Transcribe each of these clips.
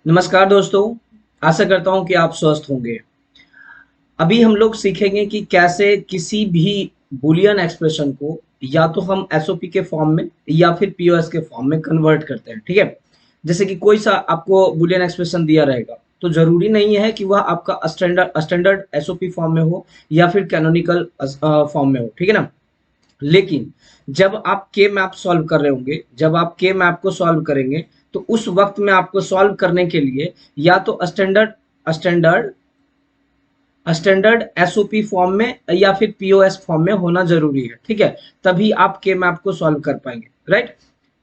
नमस्कार दोस्तों। आशा करता हूँ कि आप स्वस्थ होंगे। अभी हम लोग सीखेंगे कि कैसे किसी भी बूलियन एक्सप्रेशन को या तो हम एसओपी के फॉर्म में या फिर पीओएस के फॉर्म में कन्वर्ट करते हैं। ठीक है। जैसे कि कोई सा आपको बूलियन एक्सप्रेशन दिया रहेगा तो जरूरी नहीं है कि वह आपका स्टैंडर्ड एसओपी फॉर्म में हो या फिर कैनोनिकल फॉर्म में हो। ठीक है ना। लेकिन जब आप के मैप सॉल्व कर रहे होंगे, जब आप के मैप को सॉल्व करेंगे तो उस वक्त में आपको सॉल्व करने के लिए या तो स्टैंडर्ड स्टैंडर्ड एसओपी फॉर्म में या फिर पीओएस फॉर्म में होना जरूरी है। ठीक है। तभी आप के मैप को सॉल्व कर पाएंगे। राइट।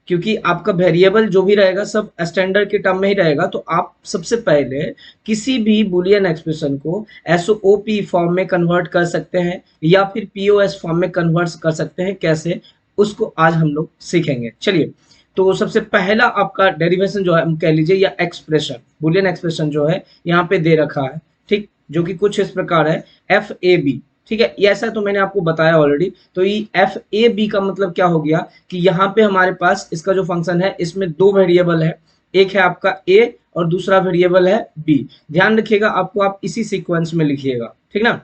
क्योंकि आपका वेरिएबल जो भी रहेगा सब स्टैंडर्ड के टर्म में ही रहेगा, तो आप सबसे पहले किसी भी बुलियन एक्सप्रेशन को एसओपी फॉर्म में कन्वर्ट कर सकते हैं या फिर पीओएस फॉर्म में कन्वर्ट कर सकते हैं। कैसे, उसको आज हम लोग सीखेंगे। चलिए, तो सबसे पहला आपका डेरिवेशन जो है हम कह लीजिए, या एक्सप्रेशन, बुलियन एक्सप्रेशन जो है यहाँ पे दे रखा है। ठीक। जो कि कुछ इस प्रकार है, एफ ए बी। ठीक है। ये ऐसा तो मैंने आपको बताया ऑलरेडी। तो ये एफ ए बी का मतलब क्या हो गया कि यहाँ पे हमारे पास इसका जो फंक्शन है इसमें दो वेरिएबल है। एक है आपका ए और दूसरा वेरिएबल है बी। ध्यान रखिएगा, आपको आप इसी सीक्वेंस में लिखिएगा। ठीक ना।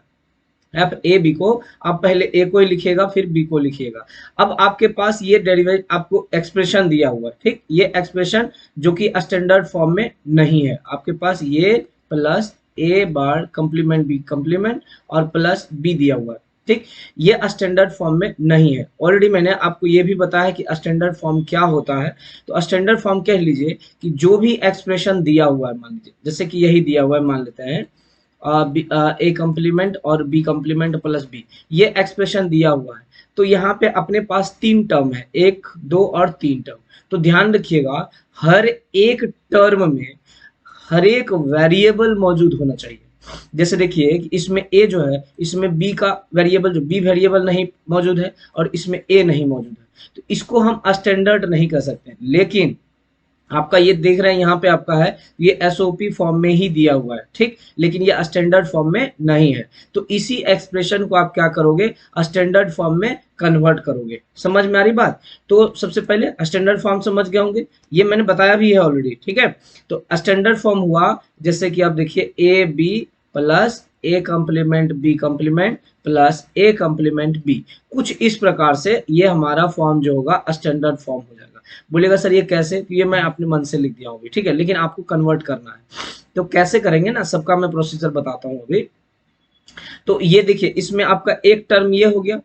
एफ ए बी को आप पहले ए को ही लिखिएगा फिर बी को लिखिएगा। अब आपके पास ये डेरिवेट आपको एक्सप्रेशन दिया हुआ है। ठीक। ये एक्सप्रेशन जो कि स्टैंडर्ड फॉर्म में नहीं है, आपके पास ये plus A bar complement B complement और प्लस बी दिया हुआ है। ठीक। ये स्टैंडर्ड फॉर्म में नहीं है। ऑलरेडी मैंने आपको ये भी बताया कि स्टैंडर्ड फॉर्म क्या होता है। तो स्टैंडर्ड फॉर्म कह लीजिए कि जो भी एक्सप्रेशन दिया हुआ है, मान लीजिए जैसे कि यही दिया हुआ है, मान लेते हैं ए कम्प्लीमेंट और बी कम्प्लीमेंट प्लस बी, ये एक्सप्रेशन दिया हुआ है। तो यहाँ पे अपने पास तीन टर्म है, एक दो और तीन टर्म। तो ध्यान रखिएगा, हर एक टर्म में हर एक वेरिएबल मौजूद होना चाहिए। जैसे देखिए कि इसमें ए जो है, इसमें बी का वेरिएबल, जो बी वेरिएबल नहीं मौजूद है और इसमें ए नहीं मौजूद है, तो इसको हम स्टैंडर्ड नहीं कर सकते। लेकिन आपका ये देख रहे हैं यहाँ पे आपका है, ये एसओपी फॉर्म में ही दिया हुआ है। ठीक। लेकिन ये स्टैंडर्ड फॉर्म में नहीं है, तो इसी एक्सप्रेशन को आप क्या करोगे, स्टैंडर्ड फॉर्म में कन्वर्ट करोगे। समझ में आ रही बात। तो सबसे पहले स्टैंडर्ड फॉर्म समझ गए होंगे, ये मैंने बताया भी है ऑलरेडी। ठीक है। तो स्टैंडर्ड फॉर्म हुआ, जैसे कि आप देखिए A B plus A complement B complement plus A complement B, कुछ इस प्रकार से ये हमारा फॉर्म जो होगा स्टैंडर्ड फॉर्म हो जाएगा। बोलेगा सर ये कैसे, तो ये मैं अपने मन से लिख दिया हूँ। ठीक है। लेकिन आपको कन्वर्ट करना है, तो कैसे करेंगे ना, सबका मैं प्रोसीजर बताता हूँ अभी। तो ये देखिए, इसमें आपका एक टर्म ये हो गया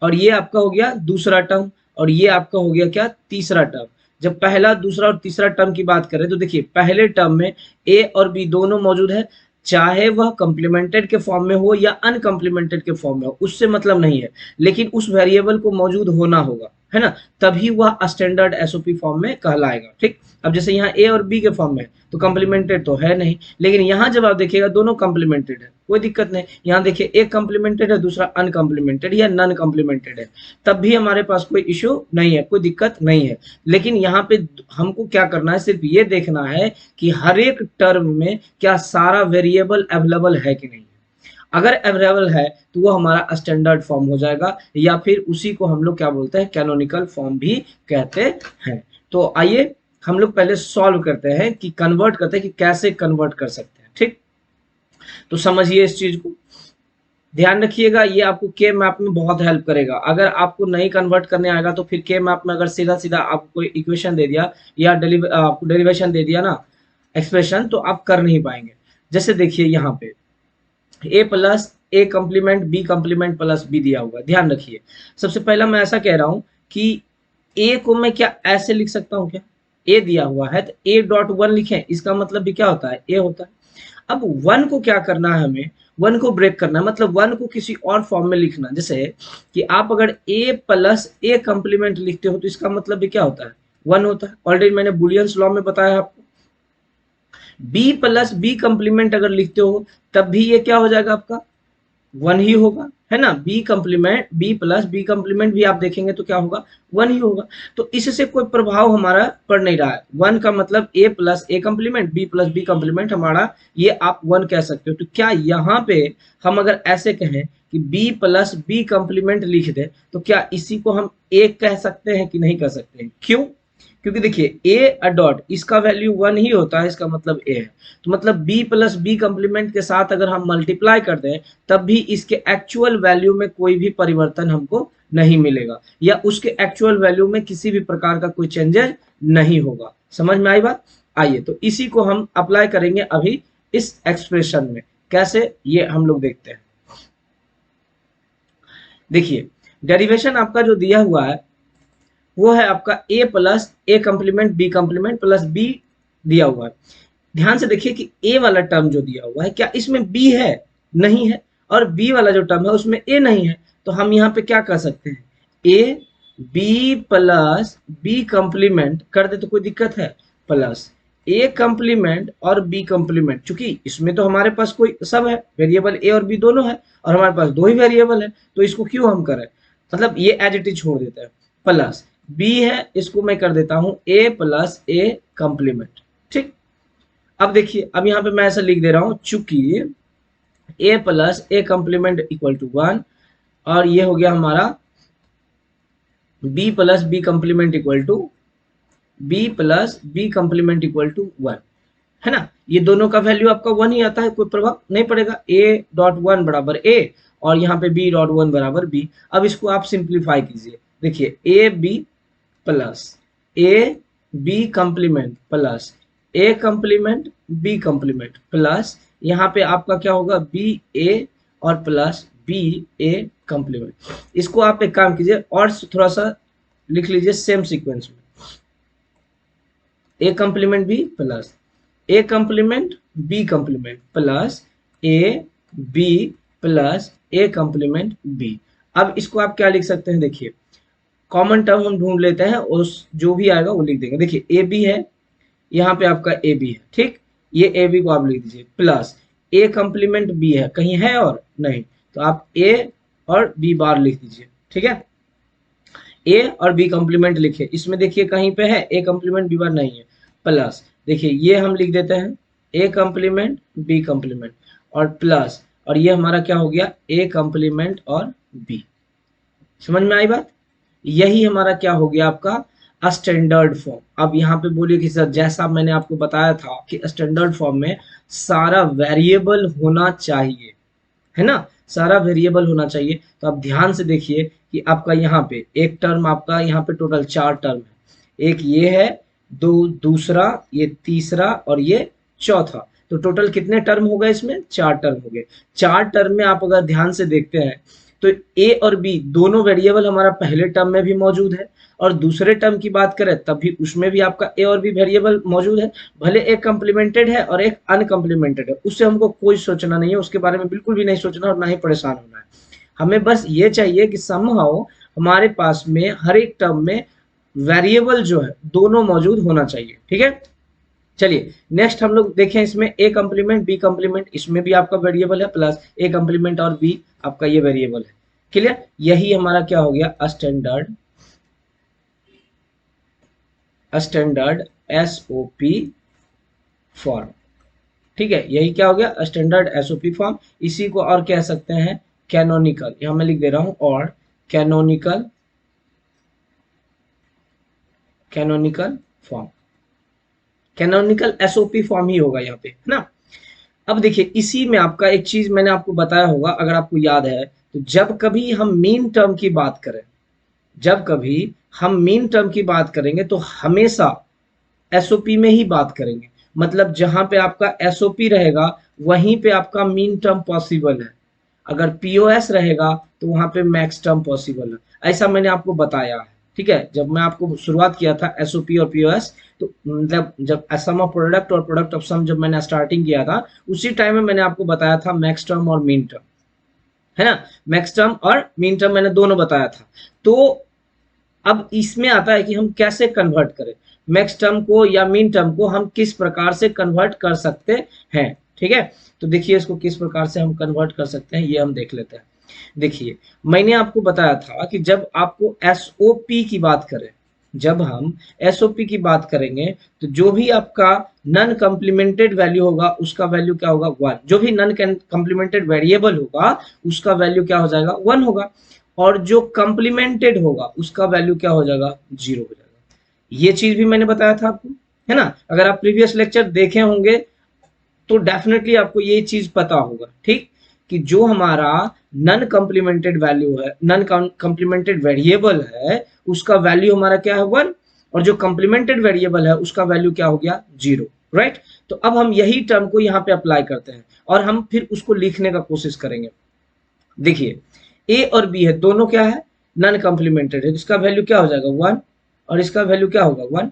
और ये आपका हो गया दूसरा टर्म और ये आपका हो गया क्या, तीसरा टर्म। जब पहला दूसरा और तीसरा टर्म की बात करें तो देखिए, पहले टर्म में ए और बी दोनों मौजूद है, चाहे वह कॉम्प्लीमेंटेड के फॉर्म में हो या अनकम्प्लीमेंटेड के फॉर्म में हो, उससे मतलब नहीं है। लेकिन उस वेरिएबल को मौजूद होना होगा, है ना, तभी वह स्टैंडर्ड एसओपी फॉर्म में कहलाएगा। ठीक। अब जैसे यहाँ ए और बी के फॉर्म में, तो कॉम्प्लीमेंटेड तो है नहीं, लेकिन यहाँ जब आप देखिएगा दोनों कॉम्प्लीमेंटेड है, कोई दिक्कत नहीं। यहाँ देखिए एक कॉम्प्लीमेंटेड है, दूसरा अनकम्प्लीमेंटेड या नॉन कॉम्प्लीमेंटेड है, तब भी हमारे पास कोई इश्यू नहीं है, कोई दिक्कत नहीं है। लेकिन यहाँ पे हमको क्या करना है, सिर्फ ये देखना है कि हर एक टर्म में क्या सारा वेरिएबल अवेलेबल है कि नहीं। अगर अवेलेबल है तो वो हमारा स्टैंडर्ड फॉर्म हो जाएगा, या फिर उसी को हम लोग क्या बोलते हैं, कैनोनिकल फॉर्म भी कहते हैं। तो आइए हम लोग पहले सॉल्व करते हैं कि कन्वर्ट करते हैं कि कैसे कन्वर्ट कर सकते हैं। ठीक। तो समझिए इस चीज को, ध्यान रखिएगा, ये आपको के मैप में बहुत हेल्प करेगा। अगर आपको नहीं कन्वर्ट करने आएगा तो फिर के मैप में अगर सीधा सीधा आपको कोई इक्वेशन दे दिया या आपको डेरिवेशन दे दिया ना, एक्सप्रेशन, तो आप कर नहीं पाएंगे। जैसे देखिए यहाँ पे A plus A complement B complement plus B दिया हुआ है। ध्यान रखिए, सबसे पहला मैं ऐसा कह रहा हूं कि ए को मैं क्या ऐसे लिख सकता हूं क्या, ए दिया हुआ है तो ए डॉट वन लिखें, इसका मतलब भी क्या होता है, ए होता है। अब वन को क्या करना है, हमें वन को ब्रेक करना है, मतलब वन को किसी और फॉर्म में लिखना। जैसे कि आप अगर ए प्लस ए कम्प्लीमेंट लिखते हो तो इसका मतलब भी क्या होता है, वन होता है। ऑलरेडी मैंने बुलियंस लॉ में बताया आपको। बी प्लस बी कंप्लीमेंट अगर लिखते हो तब भी ये क्या हो जाएगा, आपका वन ही होगा, है ना। B complement B plus B complement भी आप देखेंगे तो क्या होगा, वन ही होगा। तो इससे कोई प्रभाव हमारा पड़ नहीं रहा है। वन का मतलब A plus A complement B plus B complement हमारा, ये आप वन कह सकते हो। तो क्या यहाँ पे हम अगर ऐसे कहें कि बी प्लस बी कंप्लीमेंट लिख दे, तो क्या इसी को हम एक कह सकते हैं कि नहीं कह सकते हैं, क्यों, क्योंकि देखिए ए डॉट इसका वैल्यू 1 ही होता है, इसका मतलब ए है। तो मतलब बी प्लस बी कंप्लीमेंट के साथ अगर हम मल्टीप्लाई कर दें तब भी इसके एक्चुअल वैल्यू में कोई भी परिवर्तन हमको नहीं मिलेगा, या उसके एक्चुअल वैल्यू में किसी भी प्रकार का कोई चेंजेस नहीं होगा। समझ में आई बात? आइए तो इसी को हम अप्लाई करेंगे अभी इस एक्सप्रेशन में। कैसे, ये हम लोग देखते हैं। देखिए डेरिवेशन आपका जो दिया हुआ है वो है आपका a plus A complement B complement plus B दिया हुआ है। ध्यान से देखिए कि a वाला टर्म जो दिया हुआ है क्या इसमें b है? नहीं है। और b वाला जो टर्म है उसमें a नहीं है। तो हम यहाँ पे क्या कर सकते हैं, a b plus B complement कर दे तो कोई दिक्कत है, प्लस a कंप्लीमेंट और b कंप्लीमेंट। चूंकि इसमें तो हमारे पास कोई सब है, वेरिएबल a और b दोनों है, और हमारे पास दो ही वेरिएबल है, तो इसको क्यों हम करें, मतलब ये एज इट इज छोड़ देते हैं। प्लस b है, इसको मैं कर देता हूं a प्लस ए कंप्लीमेंट। ठीक, अब देखिए अब यहाँ पे मैं ऐसा लिख दे रहा हूं, चूंकि a plus A complement equal to 1 और ये हो गया हमारा b plus B complement equal to b plus B complement equal to 1 है ना। ये दोनों का वैल्यू आपका 1 ही आता है, कोई प्रभाव नहीं पड़ेगा। a डॉट 1 बराबर a और यहाँ पे b डॉट 1 बराबर b। अब इसको आप सिंप्लीफाई कीजिए। देखिए a b plus A B complement plus A complement B complement plus यहाँ पे आपका क्या होगा बी ए और प्लस बी ए कंप्लीमेंट। इसको आप एक काम कीजिए और थोड़ा सा लिख लीजिए सेम सीक्वेंस में, A complement B plus A complement B complement plus A B plus A complement B. अब इसको आप क्या लिख सकते हैं, देखिए कॉमन टर्म हम ढूंढ लेते हैं, उस जो भी आएगा वो लिख देंगे। देखिए ए बी है, यहाँ पे आपका ए बी है, ठीक, ये ए बी को आप लिख दीजिए प्लस ए कंप्लीमेंट बी है, कहीं है और नहीं, तो आप ए और बी बार लिख दीजिए। ठीक है, ए और बी कंप्लीमेंट लिखे, इसमें देखिए कहीं पे है ए कंप्लीमेंट बी बार नहीं है, प्लस देखिए ये हम लिख देते हैं ए कंप्लीमेंट बी कंप्लीमेंट और प्लस, और ये हमारा क्या हो गया ए कंप्लीमेंट और बी। समझ में आई बात? यही हमारा क्या हो गया आपका स्टैंडर्ड फॉर्म। अब यहाँ पे बोलिए कि सर जैसा मैंने आपको बताया था कि स्टैंडर्ड फॉर्म में सारा वेरिएबल होना चाहिए, है ना, सारा वेरिएबल होना चाहिए। तो आप ध्यान से देखिए कि आपका यहाँ पे एक टर्म, आपका यहाँ पे टोटल 4 टर्म है, एक ये है, दो दूसरा, ये तीसरा और ये चौथा। तो टोटल कितने टर्म हो गए इसमें, 4 टर्म हो गए। 4 टर्म में आप अगर ध्यान से देखते हैं तो ए और बी दोनों वेरिएबल हमारा पहले टर्म में भी मौजूद है, और दूसरे टर्म की बात करें तब भी उसमें भी आपका ए और बी वेरिएबल मौजूद है। भले एक कंप्लीमेंटेड है और एक अनकंप्लीमेंटेड है, उससे हमको कोई सोचना नहीं है, उसके बारे में बिल्कुल भी नहीं सोचना और ना ही परेशान होना है। हमें बस ये चाहिए कि समहाउ हमारे पास में हर एक टर्म में वेरिएबल जो है दोनों मौजूद होना चाहिए। ठीक है, चलिए नेक्स्ट हम लोग देखें, इसमें ए कंप्लीमेंट बी कंप्लीमेंट, इसमें भी आपका वेरिएबल है, प्लस ए कंप्लीमेंट और बी आपका ये वेरिएबल है। क्लियर, यही हमारा क्या हो गया स्टैंडर्ड एसओपी फॉर्म। ठीक है, यही क्या हो गया स्टैंडर्ड एसओपी फॉर्म। इसी को और कह सकते हैं कैनोनिकल, यहां मैं लिख दे रहा हूं, और canonical form, canonical SOP form ही होगा यहाँ पे, है ना। अब देखिए इसी में आपका एक चीज मैंने आपको बताया होगा, अगर आपको याद है तो जब कभी हम मीन टर्म की बात करें, जब कभी हम मीन टर्म की बात करेंगे तो हमेशा एसओपी में ही बात करेंगे। मतलब जहां पे आपका एसओपी रहेगा वहीं पे आपका मीन टर्म पॉसिबल है, अगर पीओएस रहेगा तो वहां पे मैक्स टर्म पॉसिबल है। ऐसा मैंने आपको बताया है। ठीक है, जब मैं आपको शुरुआत किया था एसओपी और पीओएस, तो मतलब जब सम ऑफ प्रोडक्ट और प्रोडक्ट ऑफ सम जब मैंने स्टार्टिंग किया था उसी टाइम में मैंने आपको बताया था मैक्स टर्म और मीन टर्म, है ना, मैक्स टर्म और मीन टर्म मैंने दोनों बताया था। तो अब इसमें आता है कि हम कैसे कन्वर्ट करें मैक्स टर्म को या मीन टर्म को, हम किस प्रकार से कन्वर्ट कर सकते हैं। ठीक है, तो देखिए इसको किस प्रकार से हम कन्वर्ट कर सकते हैं ये हम देख लेते हैं। देखिए मैंने आपको बताया था कि जब आपको एसओपी की बात करें, जब हम एसओपी की बात करेंगे तो जो भी आपका नॉन कंप्लीमेंटेड वैल्यू होगा उसका वैल्यू क्या होगा 1, जो भी नॉन कंप्लीमेंटेड वेरिएबल होगा उसका वैल्यू क्या हो जाएगा 1 होगा, और जो कंप्लीमेंटेड होगा उसका वैल्यू क्या हो जाएगा 0 हो जाएगा। ये चीज भी मैंने बताया था आपको, है ना। अगर आप प्रीवियस लेक्चर देखे होंगे तो डेफिनेटली आपको ये चीज पता होगा, ठीक, कि जो हमारा नन कॉम्प्लीमेंटेड वैल्यू है, नन कॉम्प्लीमेंटेड वेरिएबल है, उसका वैल्यू हमारा क्या है 1, और जो कॉम्प्लीमेंटेड वेरिएबल है उसका वैल्यू क्या हो गया 0, राइट। तो अब हम यही टर्म को यहाँ पे अप्लाई करते हैं और हम फिर उसको लिखने का कोशिश करेंगे। देखिए ए और बी है, दोनों क्या है, नन कॉम्प्लीमेंटेड है, इसका वैल्यू क्या हो जाएगा 1 और इसका वैल्यू क्या होगा 1,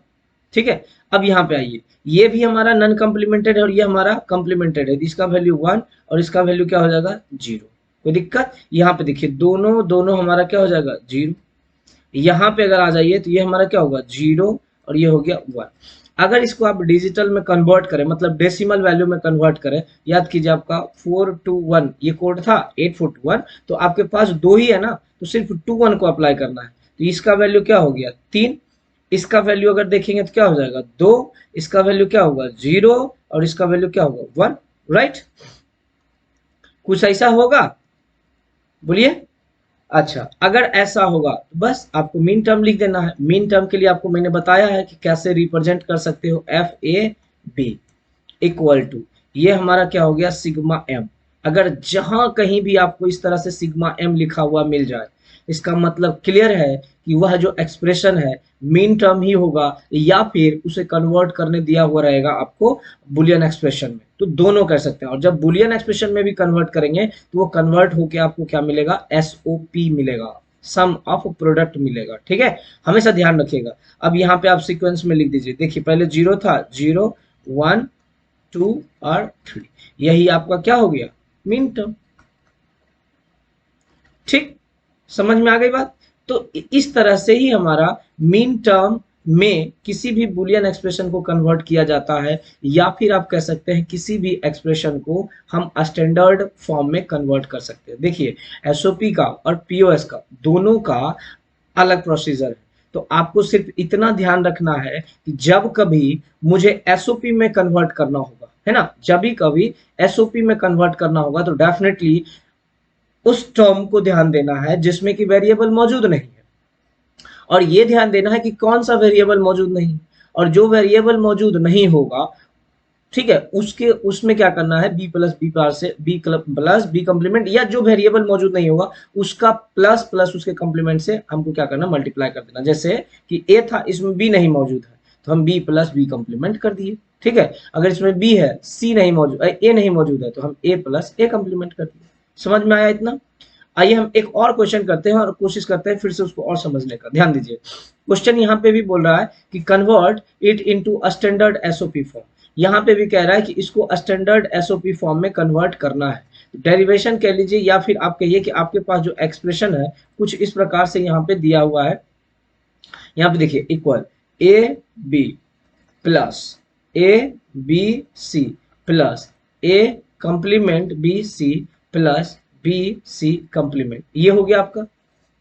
ठीक है। अब यहाँ पे आइए, ये भी हमारा नन कॉम्प्लीमेंटेड है और ये हमारा कॉम्प्लीमेंटेड है, इसका वैल्यू 1 और इसका वैल्यू क्या हो जाएगा 0। कोई दिक्कत, यहाँ पे देखिए दोनों दोनों हमारा क्या हो जाएगा 0। यहाँ पे अगर आ जाइए तो ये हमारा क्या होगा 0 और ये हो गया 1। अगर इसको आप डिजिटल में कन्वर्ट करें, मतलब डेसिमल वैल्यू में कन्वर्ट करें, याद कीजिए आपका 421 ये कोड था 8421, तो आपके पास दो ही है ना, तो सिर्फ 21 को अप्लाई करना है। तो इसका वैल्यू क्या हो गया 3, इसका वैल्यू अगर देखेंगे तो क्या हो जाएगा 2, इसका वैल्यू क्या होगा 0 और इसका वैल्यू क्या होगा 1, राइट। कुछ ऐसा होगा, बोलिए। अच्छा, अगर ऐसा होगा तो बस आपको मीन टर्म लिख देना है। मीन टर्म के लिए आपको मैंने बताया है कि कैसे रिप्रेजेंट कर सकते हो, F A B equal to, ये हमारा क्या हो गया सिग्मा एम। अगर जहां कहीं भी आपको इस तरह से सिग्मा एम लिखा हुआ मिल जाए, इसका मतलब क्लियर है कि वह जो एक्सप्रेशन है मीन टर्म ही होगा, या फिर उसे कन्वर्ट करने दिया हुआ रहेगा आपको बुलियन एक्सप्रेशन में, तो दोनों कर सकते हैं। और जब बुलियन एक्सप्रेशन में भी कन्वर्ट करेंगे तो वो कन्वर्ट होके आपको क्या मिलेगा, एसओपी मिलेगा, सम ऑफ प्रोडक्ट मिलेगा, ठीक है, हमेशा ध्यान रखिएगा। अब यहाँ पे आप सीक्वेंस में लिख दीजिए, देखिए पहले 0 था, 0 1 2 और 3, यही आपका क्या हो गया मीन टर्म, ठीक, समझ में आ गई बात। तो इस तरह से ही हमारा मीन टर्म में किसी भी बुलियन एक्सप्रेशन को कन्वर्ट किया जाता है, या फिर आप कह सकते हैं किसी भी एक्सप्रेशन को हम स्टैंडर्ड फॉर्म में कन्वर्ट कर सकते हैं। देखिए एसओपी का और पीओएस का दोनों का अलग प्रोसीजर है, तो आपको सिर्फ इतना ध्यान रखना है कि जब कभी मुझे एसओपी में कन्वर्ट करना होगा, है ना, जब भी कभी एसओपी में कन्वर्ट करना होगा तो डेफिनेटली उस टर्म को ध्यान देना है जिसमें कि वेरिएबल मौजूद नहीं है, और ये ध्यान देना है कि कौन सा वेरिएबल मौजूद नहीं, और जो वेरिएबल मौजूद नहीं होगा, ठीक है, उसके उसमें क्या करना है बी प्लस बी पार से बी प्लस बी कम्प्लीमेंट, या जो वेरिएबल मौजूद नहीं होगा उसका प्लस प्लस उसके कम्प्लीमेंट से हमको क्या करना मल्टीप्लाई कर देना। जैसे कि ए था, इसमें बी नहीं मौजूद है तो हम बी प्लस बी कम्प्लीमेंट कर दिए, ठीक है। अगर इसमें बी है, सी नहीं मौजूद, ए नहीं मौजूद है तो हम ए प्लस ए कम्प्लीमेंट कर दिए। समझ में आया इतना। आइए हम एक और क्वेश्चन करते हैं और कोशिश करते हैं फिर से उसको और समझने का। ध्यान दीजिए, क्वेश्चन यहाँ पे भी बोल रहा है कि convert it into standard SOP form. यहाँ पे भी कह रहा है कि इसको स्टैंडर्ड एसओपी फॉर्म में कन्वर्ट करना है। डेरिवेशन कह लीजिए, या फिर आप कहिए कि आपके पास जो एक्सप्रेशन है कुछ इस प्रकार से यहाँ पे दिया हुआ है। यहाँ पे देखिए equal A B plus A B C plus A complement B C plus B C complement, ये हो गया आपका,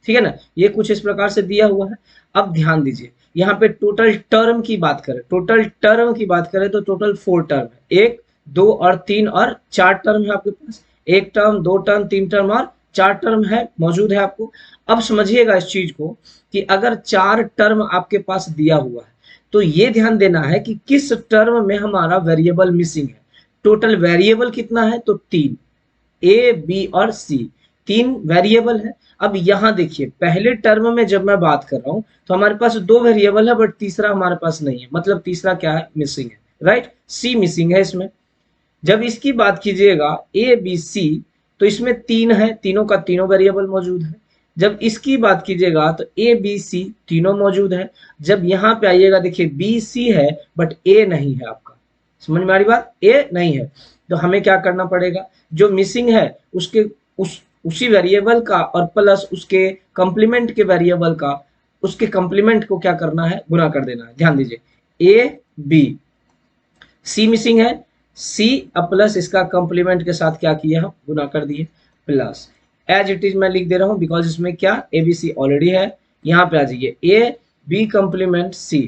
ठीक है ना। ये कुछ इस प्रकार से दिया हुआ है। अब ध्यान दीजिए, यहाँ पे टोटल टर्म की बात करें, टोटल टर्म की बात करें तो टोटल 4 टर्म है, 1 2 और 3 और 4 टर्म है आपके पास। 1 टर्म 2 टर्म 3 टर्म और 4 टर्म है मौजूद है आपको। अब समझिएगा इस चीज को कि अगर 4 टर्म आपके पास दिया हुआ है तो ये ध्यान देना है कि किस टर्म में हमारा वेरिएबल मिसिंग है। टोटल वेरिएबल कितना है तो 3, ए बी और सी, 3 वेरिएबल है। अब यहाँ देखिए पहले टर्म में जब मैं बात कर रहा हूं तो हमारे पास 2 वेरिएबल है बट तीसरा हमारे पास नहीं है, मतलब तीसरा क्या है मिसिंग है, राइट, सी मिसिंग है इसमें। जब इसकी बात कीजिएगा ए बी सी तो इसमें 3 है, तीनों का तीनों वेरिएबल मौजूद है। जब इसकी बात कीजिएगा तो ए बी सी तीनों मौजूद है। जब यहाँ पे आइएगा देखिए बी सी है बट ए नहीं है आपका, समझ में आ रही बात, ए नहीं है। तो हमें क्या करना पड़ेगा, जो मिसिंग है उसके उसी वेरिएबल का और प्लस उसके कंप्लीमेंट के वेरिएबल का, उसके कंप्लीमेंट को क्या करना है गुना कर देना है। ध्यान दीजिए ए बी, सी मिसिंग है, सी अब प्लस इसका कंप्लीमेंट के साथ क्या किया हम गुना कर दिए, प्लस एज इट इज मैं लिख दे रहा हूं बिकॉज इसमें क्या ए बी सी ऑलरेडी है। यहाँ पे आ जाइए A B complement C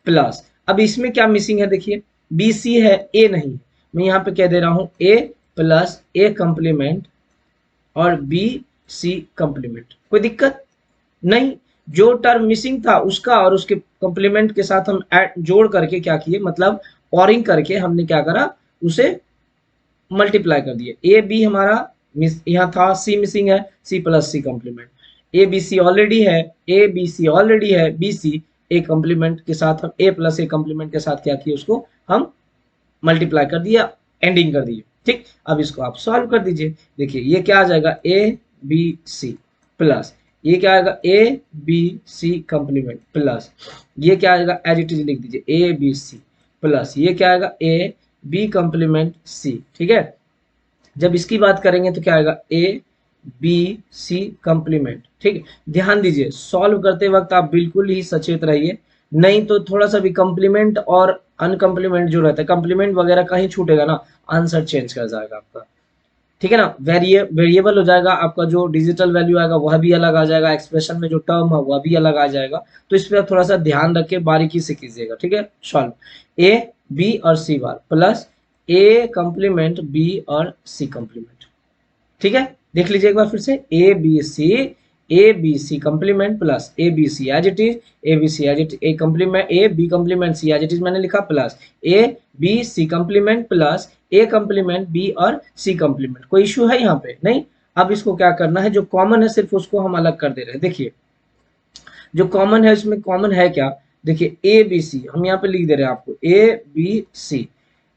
plus, अब इसमें क्या मिसिंग है देखिए, बी सी है ए नहीं है, मैं यहाँ पे कह दे रहा हूं ए प्लस ए कंप्लीमेंट और बी सी कंप्लीमेंट। कोई दिक्कत नहीं, जो टर्म मिसिंग था उसका और उसके कंप्लीमेंट के साथ हम जोड़ करके क्या किए, मतलब ऑरिंग करके हमने क्या करा, उसे मल्टीप्लाई कर दिए। ए बी हमारा यहाँ था, सी मिसिंग है, C plus C complement, A B C already है, ए बी सी ऑलरेडी है, बी सी ए कॉम्प्लीमेंट के साथ हम ए प्लस ए कॉम्प्लीमेंट के साथ क्या किए, उसको हम मल्टीप्लाई कर दिया, एंडिंग कर दिए। ठीक, अब इसको आप सॉल्व कर दीजिए। देखिए ये क्या आ जाएगा, ए बी सी प्लस ये क्या आएगा, A B C complement plus ये क्या आएगा, एज इट इज लिख दीजिए ए बी सी प्लस ये क्या आएगा, ए बी कॉम्प्लीमेंट सी। ठीक है, जब इसकी बात करेंगे तो क्या आएगा, ए बी सी कॉम्प्लीमेंट। ठीक है, ध्यान दीजिए सॉल्व करते वक्त आप बिल्कुल ही सचेत रहिए, नहीं तो थोड़ा सा भी कॉम्प्लीमेंट और अनकम्प्लीमेंट जो रहता है, कॉम्प्लीमेंट वगैरह कहीं छूटेगा ना, आंसर चेंज कर जाएगा आपका। ठीक है ना, वेरिएबल हो जाएगा आपका, जो डिजिटल वैल्यू आएगा वह भी अलग आ जाएगा, एक्सप्रेशन में जो टर्म है वह भी अलग आ जाएगा। तो इस पर आप थोड़ा सा ध्यान रख के बारीकी से कीजिएगा। ठीक है, सॉल्व ए बी और सी bar plus A complement B और सी कॉम्प्लीमेंट। ठीक है, देख लीजिए एक बार फिर से, A B C complement plus A B C as it is, A B C as it A complement, A B complement C as it is मैंने लिखा, plus A B C complement plus A complement B और C complement. कोई issue है यहाँ पे नहीं। अब इसको क्या करना है, जो कॉमन है सिर्फ उसको हम अलग कर दे रहे हैं। देखिए जो कॉमन है इसमें कॉमन है क्या, देखिए ए बी सी हम यहाँ पे लिख दे रहे हैं आपको, ए बी सी।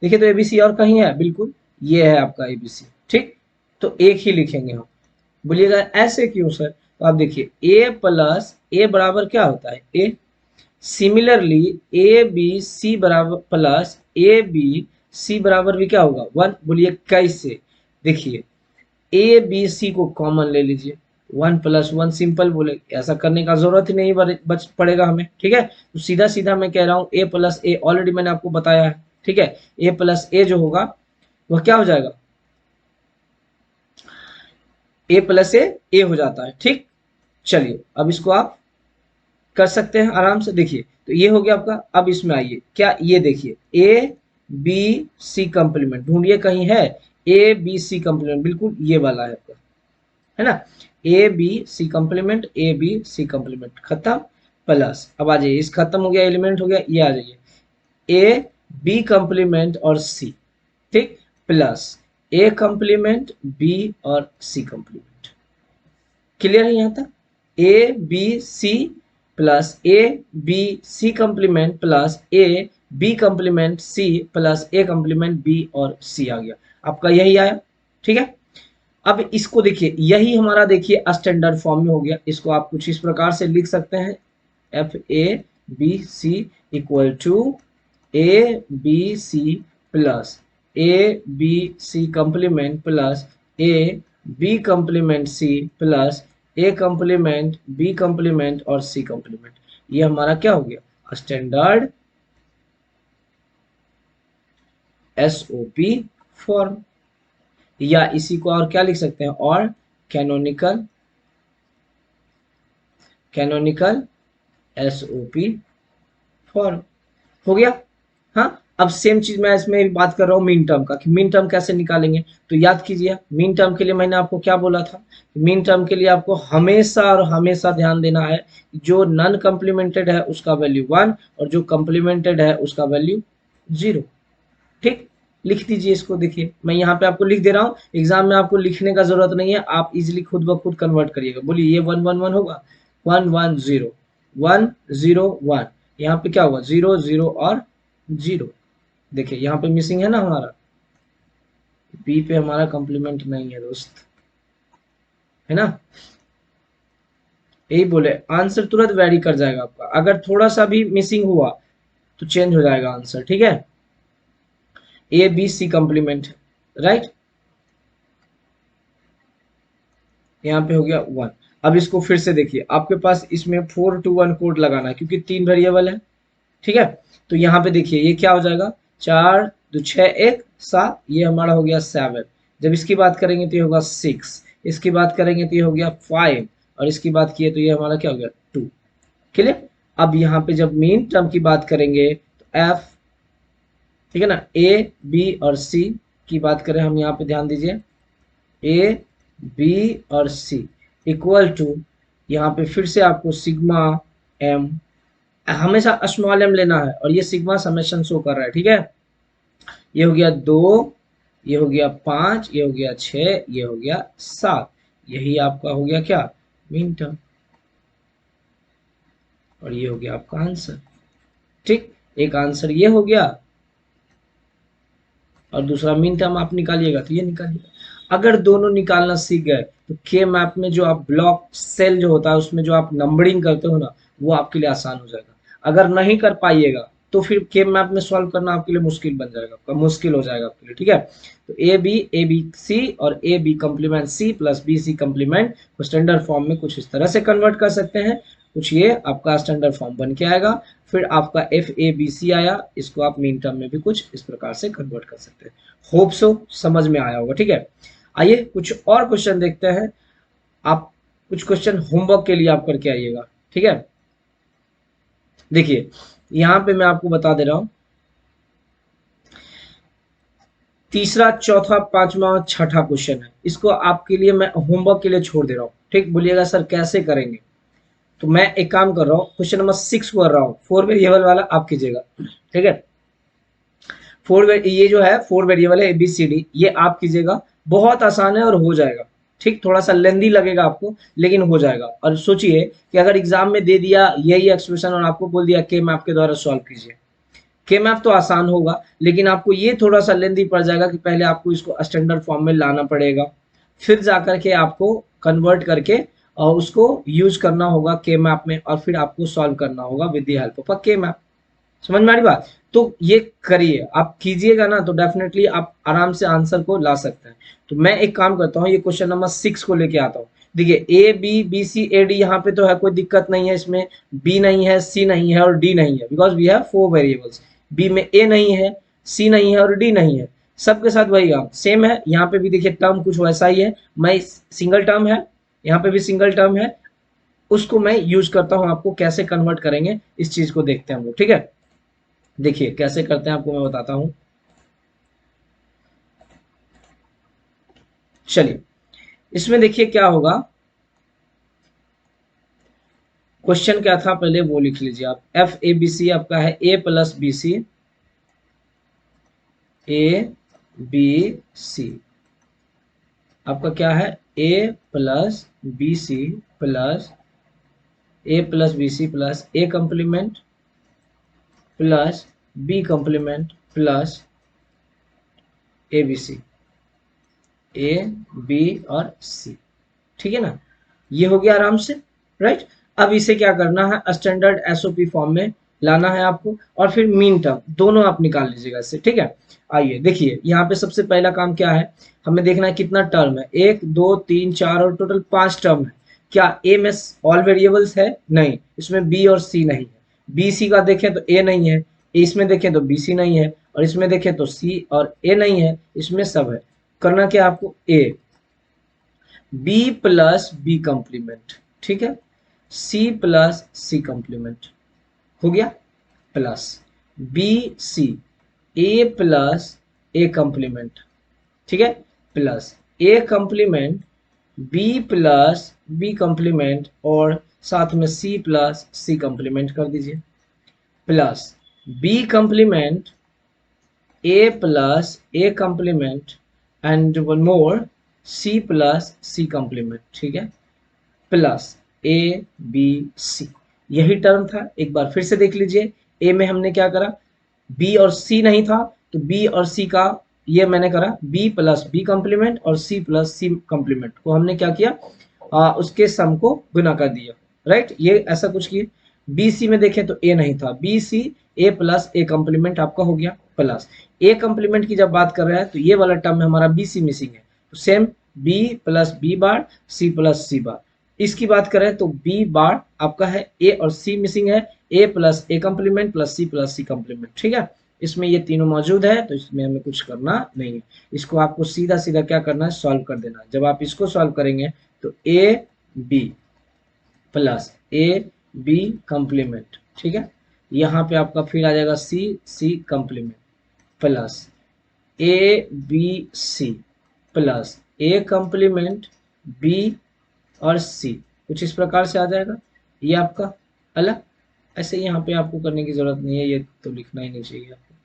देखिए तो ए बी सी और कहीं है, बिल्कुल ये है आपका ए बी सी। ठीक, तो एक ही लिखेंगे हम। बोलिएगा ऐसे क्यों सर, तो आप देखिए ए प्लस ए बराबर क्या होता है, ए। सिमिलरली ए बी सी बराबर प्लस ए बी सी बराबर भी क्या होगा, 1। बोलिए कैसे, देखिए ए बी सी को कॉमन ले लीजिए, 1+1 सिंपल, बोले ऐसा करने का जरूरत ही नहीं बच पड़ेगा हमें। ठीक है, तो सीधा सीधा मैं कह रहा हूँ ए प्लस ए ऑलरेडी मैंने आपको बताया है। ठीक है, ए प्लस ए जो होगा वह क्या हो जाएगा, ए प्लस ए हो जाता है। ठीक, चलिए अब इसको आप कर सकते हैं आराम से। देखिए तो ये हो गया आपका। अब इसमें आइए, क्या ये देखिए ए बी सी कॉम्प्लीमेंट ढूंढिए, कहीं है ए बी सी कॉम्प्लीमेंट, बिल्कुल ये वाला है आपका, है ना, A B C complement, A B C complement खत्म। प्लस अब आ जाइए, इस खत्म हो गया, एलिमेंट हो गया, ये आ जाइए ए बी कॉम्प्लीमेंट और सी। ठीक, प्लस ए कॉम्प्लीमेंट बी और सी कॉम्प्लीमेंट। क्लियर है यहाँ तक, A B C plus A B C complement plus A B complement C plus A complement B और सी आ गया आपका, यही आया। ठीक है, अब इसको देखिए, यही हमारा देखिए स्टैंडर्ड फॉर्म में हो गया। इसको आप कुछ इस प्रकार से लिख सकते हैं, F A B C equal to A B C plus A B C complement plus A B complement C plus A complement B complement और सी कॉम्प्लीमेंट। ये हमारा क्या हो गया, स्टैंडर्ड एसओपी फॉर्म, या इसी को और क्या लिख सकते हैं, और कैनोनिकल एसओपी फॉर्म हो गया। हाँ, अब सेम चीज मैं इसमें बात कर रहा हूँ मीन टर्म का, कि मीन टर्म कैसे निकालेंगे। तो याद कीजिए, मीन टर्म के लिए मैंने आपको क्या बोला था, मीन टर्म के लिए आपको हमेशा और हमेशा ध्यान देना है, जो नॉन कॉम्प्लीमेंटेड है उसका वैल्यू 1 और जो कॉम्प्लीमेंटेड है उसका वैल्यू 0। ठीक, लिख दीजिए इसको। देखिए मैं यहाँ पे आपको लिख दे रहा हूँ, एग्जाम में आपको लिखने का जरूरत नहीं है, आप इजिली खुद ब खुद कन्वर्ट करिएगा। बोलिए ये 1 1 1 होगा, 1 1 0 1 0 1, यहाँ पे क्या होगा 0 0 और 0। देखिए यहाँ पे मिसिंग है ना हमारा, बी पे हमारा कॉम्प्लीमेंट नहीं है दोस्त, है ना। यही बोले आंसर तुरंत वेरी कर जाएगा आपका, अगर थोड़ा सा भी मिसिंग हुआ तो चेंज हो जाएगा आंसर। ठीक है, A B C complement, right, यहाँ पे हो गया 1। अब इसको फिर से देखिए, आपके पास इसमें 4 to 1 कोड लगाना है क्योंकि 3 वेरिएबल है। ठीक है, तो यहाँ पे देखिए ये क्या हो जाएगा, 4 2 6 1 7, ये हमारा हो गया 7। जब इसकी बात करेंगे तो ये होगा 6, इसकी बात करेंगे तो ये हो गया 5, और इसकी बात किए तो ये हमारा क्या हो गया 2। क्लियर, अब यहाँ पे जब मीन टर्म की बात करेंगे तो एफ, ठीक है ना, ए बी और सी की बात करें हम, यहाँ पे ध्यान दीजिए, ए बी और सी इक्वल टू, यहाँ पे फिर से आपको सिग्मा एम, हमेशा स्मॉल एम लेना है, और ये सिग्मा समेशन शो कर रहा है, ठीक है। ये हो गया 2, ये हो गया 5, ये हो गया 6, ये हो गया 7, यही आपका हो गया क्या, मीन टर्म, और ये हो गया आपका आंसर। ठीक, एक आंसर ये हो गया, और दूसरा मीन टर्म आप निकालिएगा तो ये निकालिएगा। अगर दोनों निकालना सीख गए तो के मैप में जो आप ब्लॉक सेल जो होता है उसमें जो आप नंबरिंग करते हो ना, वो आपके लिए आसान हो जाएगा। अगर नहीं कर पाइएगा तो फिर के मैप में सॉल्व करना आपके लिए मुश्किल बन जाएगा, आपका मुश्किल हो जाएगा आपके लिए, ठीक है। तो ए बी सी और A B complement C plus B C complement को स्टैंडर्ड फॉर्म में कुछ इस तरह से कन्वर्ट कर सकते हैं, कुछ ये आपका स्टैंडर्ड फॉर्म बन के आएगा। फिर आपका एफ ए बी सी आया, इसको आप मीन टर्म में भी कुछ इस प्रकार से कन्वर्ट कर सकते हैं। होप सो समझ में आया होगा, ठीक है। आइए कुछ और क्वेश्चन देखते हैं। आप कुछ क्वेश्चन होमवर्क के लिए आप करके आइएगा, ठीक है। देखिए यहाँ पे मैं आपको बता दे रहा हूं, तीसरा चौथा पांचवा और छठा क्वेश्चन है, इसको आपके लिए मैं होमवर्क के लिए छोड़ दे रहा हूँ। ठीक, बोलिएगा सर कैसे करेंगे। तो मैं एक काम कर रहा हूँ, क्वेश्चन नंबर 6 कर रहा हूँ, 4 वेरिएबल वाला आप कीजिएगा, ठीक है। ये जो है 4 वेरिएबल है ABCD, ये आप कीजिएगा, बहुत आसान है और हो जाएगा। ठीक, थोड़ा सा लेंदी लगेगा आपको लेकिन हो जाएगा। और सोचिए कि अगर एग्जाम में दे दिया यही एक्सप्रेशन और आपको बोल दिया के मैप के द्वारा सॉल्व कीजिए, के मैप तो आसान होगा लेकिन आपको ये थोड़ा सा लेंदी पड़ जाएगा कि पहले आपको इसको स्टैंडर्ड फॉर्म में लाना पड़ेगा, फिर जाकर के आपको कन्वर्ट करके और उसको यूज करना होगा के मैप में, और फिर आपको सॉल्व करना होगा with the help of a के मैप। समझ में आ रही बात। तो ये करिए, आप कीजिएगा ना तो डेफिनेटली आप आराम से आंसर को ला सकते हैं। तो मैं एक काम करता हूँ, ये क्वेश्चन नंबर 6 को लेके आता हूँ। देखिए A B B C A D यहाँ पे तो है, कोई दिक्कत नहीं है इसमें, B नहीं है, C नहीं है और D नहीं है, because we have 4 variables. B में A नहीं है, C नहीं है और D नहीं है, सबके साथ वही काम सेम है। यहाँ पे भी देखिए टर्म कुछ वैसा ही है, मैं सिंगल टर्म है, यहाँ पे भी सिंगल टर्म है, उसको मैं यूज करता हूँ। आपको कैसे कन्वर्ट करेंगे इस चीज को देखते हैं हम लोग, ठीक है। देखिए कैसे करते हैं आपको मैं बताता हूं। चलिए इसमें देखिए क्या होगा, क्वेश्चन क्या था पहले वो लिख लीजिए आप। एफ ए बी सी आपका है A plus B C, A B C आपका क्या है, A plus B C plus A plus B C plus A complement plus B complement plus A B C, A B और C, ठीक है ना। ये हो गया आराम से, राइट। अब इसे क्या करना है, स्टैंडर्ड एसओपी फॉर्म में लाना है आपको, और फिर मीन टर्म दोनों आप निकाल लीजिएगा इससे, ठीक है। आइए देखिए यहाँ पे सबसे पहला काम क्या है, हमें देखना है कितना टर्म है, 1 2 3 4 और टोटल 5 टर्म है। क्या ए में ऑल वेरिएबल्स है, नहीं, इसमें बी और सी नहीं है। बी सी का देखें तो ए नहीं है, इसमें देखें तो बी सी नहीं है, और इसमें देखें तो सी और ए नहीं है, इसमें सब है। करना क्या आपको, A B plus B complement, ठीक है, सी प्लस सी कंप्लीमेंट हो गया, plus B C, A plus A complement, ठीक है, plus A complement B plus B complement और साथ में सी प्लस सी कंप्लीमेंट कर दीजिए, plus B complement A plus A complement and one more C plus C complement, ठीक है, plus A B सी। यही टर्म था, एक बार फिर से देख लीजिए। ए में हमने क्या करा, बी और सी नहीं था तो बी और सी का ये मैंने करा बी प्लस बी कंप्लीमेंट और सी प्लस सी कंप्लीमेंट को हमने क्या किया, उसके सम को गुना कर दिया, राइट। ये ऐसा कुछ किए। बी सी में देखें तो ए नहीं था, B C A plus A complement आपका हो गया, प्लस ए कंप्लीमेंट की जब बात कर रहे हैं तो ये वाला टर्म में हमारा बी सी मिसिंग है, तो same B plus B bar C plus C bar. इसकी बात करें तो बी बार आपका है, ए और सी मिसिंग है, A plus A complement plus C complement, ठीक है। इसमें ये तीनों मौजूद है तो इसमें हमें कुछ करना नहीं है, इसको आपको सीधा सीधा क्या करना है, सॉल्व कर देना है। जब आप इसको सॉल्व करेंगे तो A B plus A B complement, ठीक है, यहाँ पे आपका फिर आ जाएगा C C complement plus A B C plus A complement B और सी कुछ इस प्रकार से आ जाएगा, ये आपका अलग। ऐसे यहाँ पे आपको करने की जरूरत नहीं है, ये तो लिखना ही नहीं चाहिए आपको,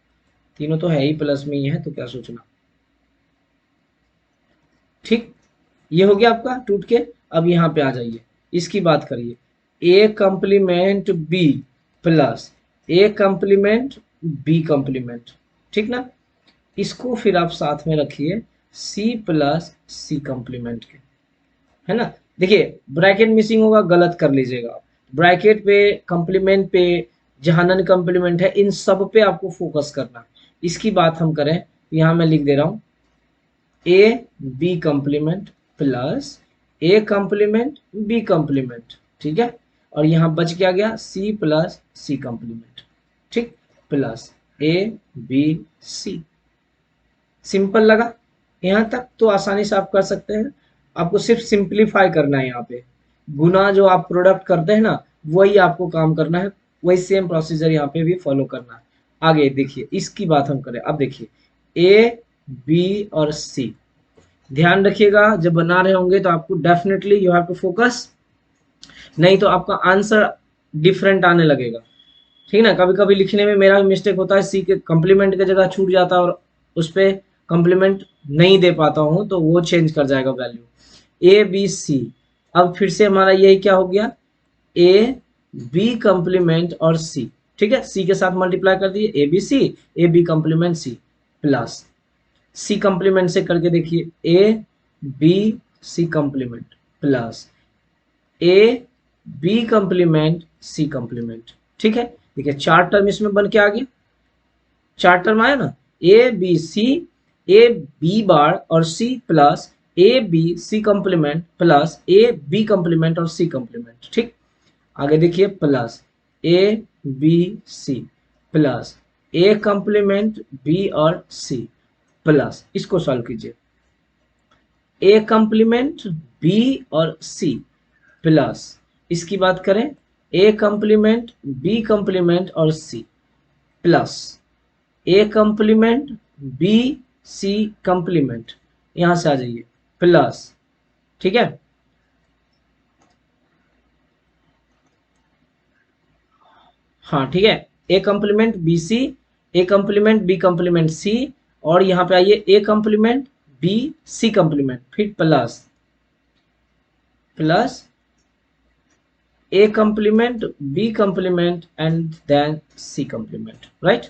तीनों तो है ही प्लस में ही है, तो क्या सोचना। ठीक, ये हो गया आपका टूट के। अब यहाँ पे आ जाइए, इसकी बात करिए, ए complement B plus A complement B complement, ठीक ना। इसको फिर आप साथ में रखिए सी प्लस सी कंप्लीमेंट के, है ना। देखिए ब्रैकेट मिसिंग होगा, गलत कर लीजिएगा आप। ब्रैकेट पे, कंप्लीमेंट पे, जहां नन कंप्लीमेंट है, इन सब पे आपको फोकस करना है। इसकी बात हम करें, यहाँ मैं लिख दे रहा हूँ A B complement plus A complement B complement, ठीक है। और यहाँ बच क्या गया, सी प्लस सी कंप्लीमेंट, ठीक, plus A B C. Simple लगा, यहाँ तक तो आसानी से आप कर सकते हैं। आपको सिर्फ सिंप्लीफाई करना है, यहाँ पे गुना जो आप प्रोडक्ट करते हैं ना, वही आपको काम करना है, वही सेम प्रोसीजर यहाँ पे भी फॉलो करना है। आगे देखिए, इसकी बात हम करें, अब देखिए ए बी और सी, ध्यान रखिएगा जब बना रहे होंगे तो आपको definitely you have to focus, नहीं तो आपका आंसर डिफरेंट आने लगेगा, ठीक है ना। कभी कभी लिखने में मेरा भी मिस्टेक होता है, सी के कंप्लीमेंट की जगह छूट जाता है और उस पर कंप्लीमेंट नहीं दे पाता हूँ, तो वो चेंज कर जाएगा वैल्यू। ए बी सी, अब फिर से हमारा यही क्या हो गया, ए बी कंप्लीमेंट और सी, ठीक है, सी के साथ मल्टीप्लाई कर दिए, A B C, A B complement C plus C complement से करके देखिए, A B C complement plus A B complement C complement, ठीक है। देखिए चार टर्म इसमें बन के आ गया, चार टर्म आया ना, A B C, A B bar और C plus A B C complement plus A B complement और सी कंप्लीमेंट, ठीक। आगे देखिए plus A B C plus A complement B और सी प्लस, इसको सॉल्व कीजिए, ए कंप्लीमेंट बी और C plus, इसकी बात करें ए कंप्लीमेंट बी कंप्लीमेंट और C plus A complement B C complement, यहां से आ जाइए प्लस, ठीक है। हाँ ठीक है, A complement B C, A complement B complement C, और यहाँ पे आइए A complement B C complement, फिर plus plus A complement B complement and then C complement, right.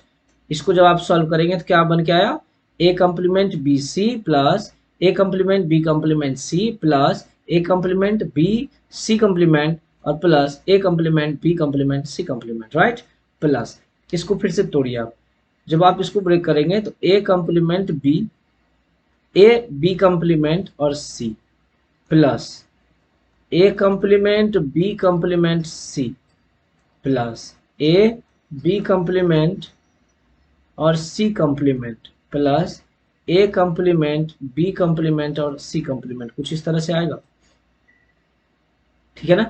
इसको जब आप सॉल्व करेंगे तो क्या बन के आया, A complement B C plus A complement B complement C plus A complement B C complement और plus A complement B complement C complement, right. Plus इसको फिर से तोड़िए आप, जब आप इसको ब्रेक करेंगे तो A complement B, A B complement और C plus A complement B complement C plus A B complement और C complement plus A complement B complement और सी कंप्लीमेंट, कुछ इस तरह से आएगा, ठीक है ना।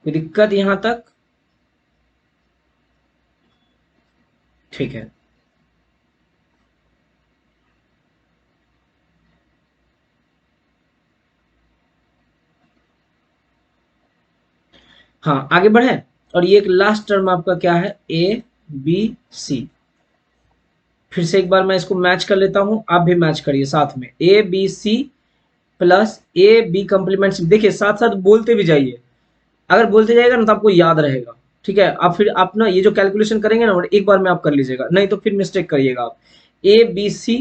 कोई दिक्कत यहां तक, ठीक है। हाँ आगे बढ़े, और ये एक लास्ट टर्म आपका क्या है, ए बी सी। फिर से एक बार मैं इसको मैच कर लेता हूं, आप भी मैच करिए साथ में, A B C plus A B complement C. देखिए साथ साथ बोलते भी जाइए, अगर बोलते जाएगा ना तो आपको याद रहेगा, ठीक है। आप फिर आप ना ये जो कैलकुलेशन करेंगे ना एक बार में आप कर लीजिएगा, नहीं तो फिर मिस्टेक करिएगा आप। A B C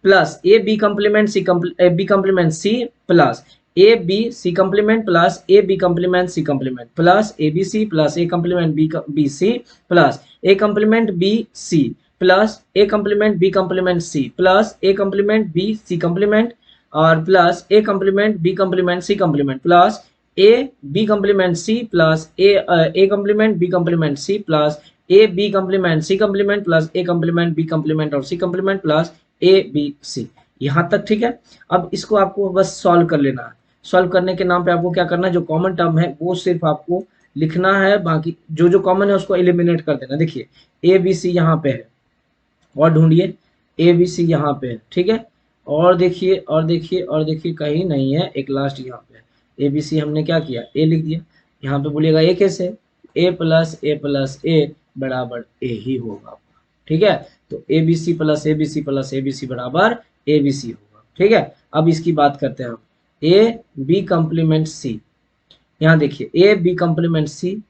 plus A B complement C B complement C plus A B C complement plus A B complement C complement plus A B C plus A complement B C plus A complement B C plus A complement B complement C plus A complement B C complement और plus A complement B complement C complement plus A B complement C plus A complement B complement C plus A B complement C complement plus A complement B complement और C complement plus A B C, यहाँ तक ठीक है। अब इसको आपको बस solve कर लेना है, सॉल्व करने के नाम पे आपको क्या करना है, जो कॉमन टर्म है वो सिर्फ आपको लिखना है, बाकी जो जो कॉमन है उसको एलिमिनेट कर देना। देखिए ए बी सी यहाँ पे है, और ढूंढिए ए बी सी यहाँ पे है, ठीक है। और देखिए और देखिए और देखिए, कहीं नहीं है, एक लास्ट यहाँ पे ए बी सी हमने क्या किया, ए लिख दिया। यहाँ पे बोलिएगा ए कैसे, ए प्लस ए बराबर ए ही होगा, ठीक है। तो A B C plus A B C plus A B C बराबर ए बी सी होगा, ठीक है। अब इसकी बात करते हैं हम, ए बी कम्प्लीमेंट सी। यहाँ देखिए A B complement C,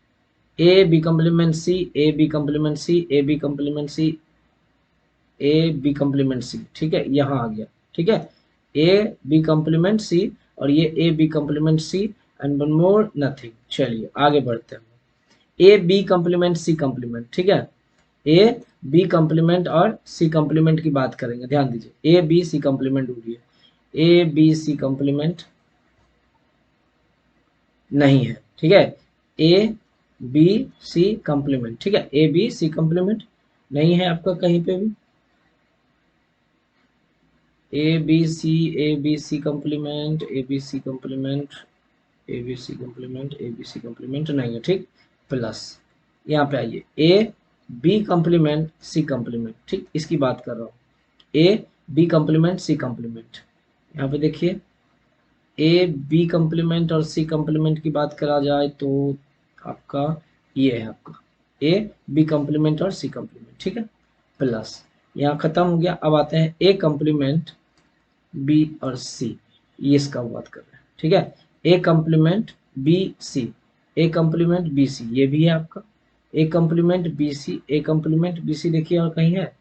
A B complement C, A B complement C, A B complement C, A B complement C, ठीक है, यहाँ आ गया, ठीक है। ए बी कम्प्लीमेंट सी और ये A B complement C and one more nothing. चलिए आगे बढ़ते हैं, A B complement C complement, ठीक है। ए बी कम्प्लीमेंट और सी कम्प्लीमेंट की बात करेंगे, ध्यान दीजिए, ए बी सी कम्प्लीमेंट हो रही है, ए बी सी कम्प्लीमेंट नहीं है, ठीक है। ए बी सी कम्प्लीमेंट, ठीक है, ए बी सी कम्प्लीमेंट नहीं है आपका कहीं पे भी। A B C complement, A B C complement, A B C complement, A B C complement नहीं है, ठीक। प्लस यहाँ पे आइए, A B complement C complement, ठीक, इसकी बात कर रहा हूँ, A B complement C complement. यहाँ पे देखिए ए बी कम्प्लीमेंट और सी कम्प्लीमेंट की बात करा जाए तो आपका ये है आपका ए बी कम्प्लीमेंट और सी कम्प्लीमेंट, ठीक है। प्लस यहाँ खत्म हो गया। अब आते हैं ए कम्प्लीमेंट बी और सी, ये इसका बात कर रहे हैं, ठीक है। A complement B C, A complement B C ये भी है आपका, A complement B C, A complement B C देखिए और कहीं है,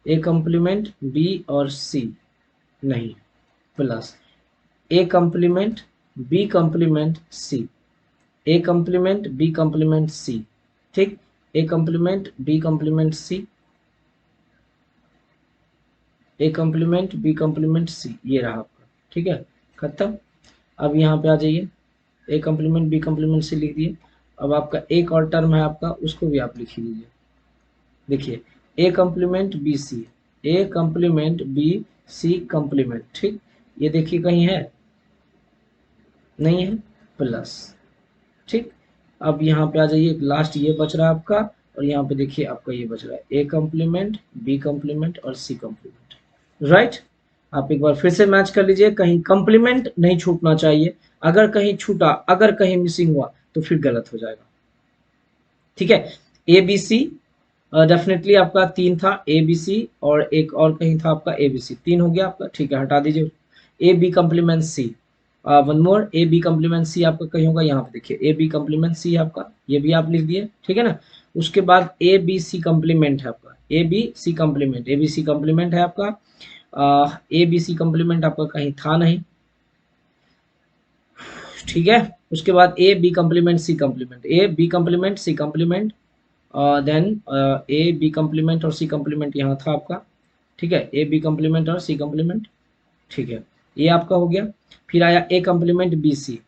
ए कम्प्लीमेंट बी और सी नहीं, plus A complement B complement C, A complement B complement C, ठीक, A complement B complement C, A complement B complement C, ये रहा आपका, ठीक है, खत्म। अब यहाँ पे आ जाइए, ए कम्प्लीमेंट बी कम्प्लीमेंट सी लिख दिए। अब आपका एक और टर्म है आपका, उसको भी आप लिख लीजिए। देखिए A complement B C, A complement B C complement, ठीक, ये देखिए कहीं है नहीं है, प्लस, ठीक। अब यहाँ पे आ जाइए, लास्ट ये बच रहा है आपका, और यहाँ पे देखिए आपका ये बच रहा है ए कम्प्लीमेंट बी कम्प्लीमेंट और सी कम्प्लीमेंट, राइट। आप एक बार फिर से मैच कर लीजिए, कहीं कम्प्लीमेंट नहीं छूटना चाहिए, अगर कहीं छूटा, अगर कहीं मिसिंग हुआ तो फिर गलत हो जाएगा, ठीक है। ए बी सी डेफिनेटली आपका 3 था, ए बी सी और एक और कहीं था आपका ए बी सी, 3 हो गया आपका, ठीक है, हटा दीजिए। A B complement C, one more, A B complement C आपका कहीं होगा, यहाँ पे देखिए ए बी कम्प्लीमेंट सी है आपका, ये भी आप लिख दिए, ठीक है ना। उसके बाद ए बी सी कम्प्लीमेंट है आपका, A B C complement, A B C complement है आपका, ए बी सी कम्प्लीमेंट आपका कहीं था नहीं, ठीक है। उसके बाद A B complement C complement, A B complement C complement, then A B complement और सी कम्प्लीमेंट यहाँ था आपका, ठीक है, ए बी कम्प्लीमेंट और सी कम्प्लीमेंट, ठीक है, ये आपका हो गया। फिर आया A complement B C,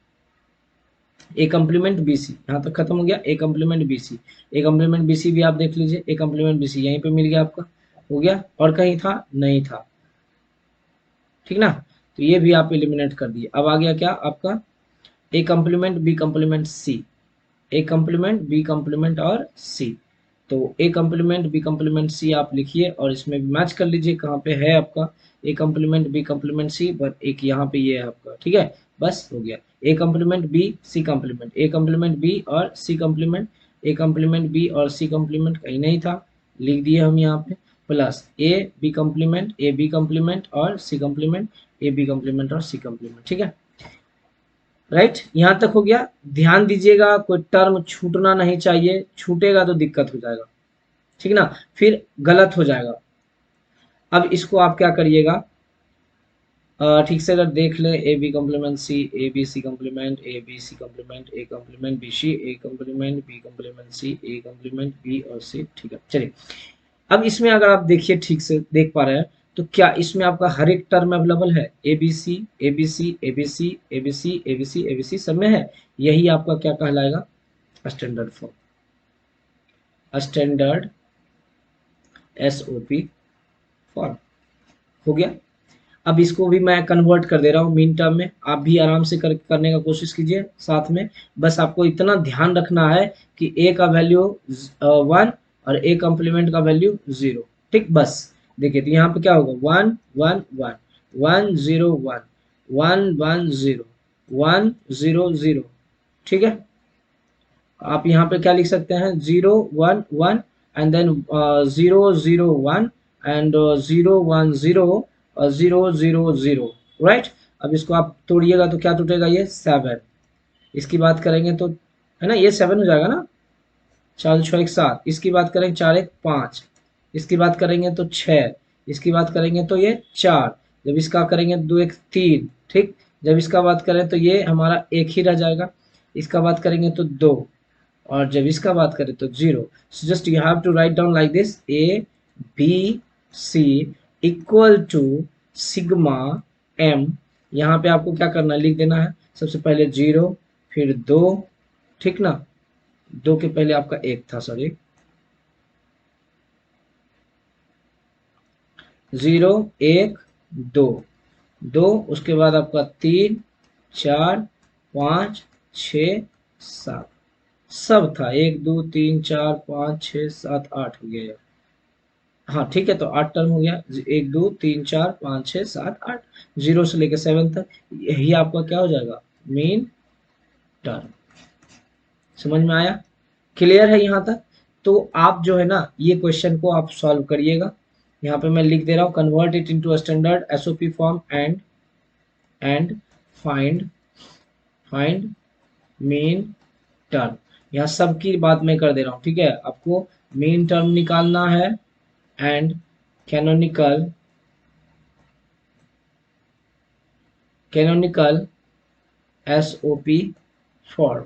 A complement B C, यहाँ तक खत्म हो गया, A complement B C, A complement B C भी आप देख लीजिए, ए कम्प्लीमेंट बी सी यहीं पे मिल गया आपका, हो गया, और कहीं था नहीं था, ठीक ना। तो ये भी आप एलिमिनेट कर दिए। अब आ गया क्या आपका A complement B complement C, A complement B complement और सी, तो A complement B complement C आप लिखिए और इसमें भी मैच कर लीजिए कहाँ पे है आपका A complement B complement C, but एक यहाँ पे ये है आपका, ठीक है, बस हो गया। A complement B C complement, A complement B और C complement, A complement B और सी कम्प्लीमेंट कहीं नहीं था, लिख दिए हम यहाँ पे, प्लस ए बी कम्प्लीमेंट और C complement, A B complement और सी कम्प्लीमेंट, ठीक है, राइट। यहाँ तक हो गया। ध्यान दीजिएगा कोई टर्म छूटना नहीं चाहिए, छूटेगा तो दिक्कत हो जाएगा, ठीक ना, फिर गलत हो जाएगा। अब इसको आप क्या करिएगा, ठीक से अगर देख ले, A B complement C, A B C complement, A B C complement, A complement B C, A complement B complement C, A complement B और सी, ठीक है। चलिए अब इसमें अगर आप देखिए ठीक से देख पा रहे हैं तो क्या इसमें आपका हर एक टर्म अवेलेबल है, A B C A B C A B C A B C A B C A B C सब में है, यही आपका क्या कहलाएगा, standard form, standard S O P form, हो गया। अब इसको भी मैं कन्वर्ट कर दे रहा हूँ मीन टर्म में, आप भी आराम से करने का कोशिश कीजिए साथ में, बस आपको इतना ध्यान रखना है कि ए का वैल्यू 1 और ए कम्प्लीमेंट का वैल्यू 0, ठीक, बस देखिए तो यहाँ पे क्या होगा 1 1 1, 101 110 100, ठीक है। आप यहाँ पे क्या लिख सकते हैं, 011 एंड देन 001 एंड 010 000, राइट। अब इसको आप तोड़िएगा तो क्या टूटेगा, ये 7। इसकी बात करेंगे तो, है ना, ये 7 हो जाएगा ना, 4 6 1 7। इसकी बात करेंगे 4 1 5। इसकी बात करेंगे तो 6। इसकी बात करेंगे तो ये 4। जब इसका करेंगे 2 1 3, ठीक। जब इसका बात करें तो ये हमारा एक ही रह जाएगा। इसका बात करेंगे तो 2, और जब इसका बात करें तो 0। So just you have to write down like this, A B C equal to sigma M. यहाँ पे आपको क्या करना है, लिख देना है सबसे पहले 0, फिर 2, ठीक ना। 2 के पहले आपका 1 था, सॉरी, 0 1 2 2, उसके बाद आपका 3 4 5 6 7 सब था, 1 2 3 4 5 6 7 8 हो गया यार। हाँ ठीक है, तो 8 टर्म हो गया, 1 2 3 4 5 6 7 8, 0 से लेकर 7 तक, यही आपका क्या हो जाएगा, मेन टर्म। समझ में आया, क्लियर है यहाँ तक। तो आप जो है ना, ये क्वेश्चन को आप सॉल्व करिएगा। यहाँ पे मैं लिख दे रहा हूँ, convert it into standard SOP form and find find main term. यहाँ सबकी बात मैं कर दे रहा हूँ, ठीक है। आपको मेन टर्म निकालना है एंड कैनोनिकल एसओपी फॉर्म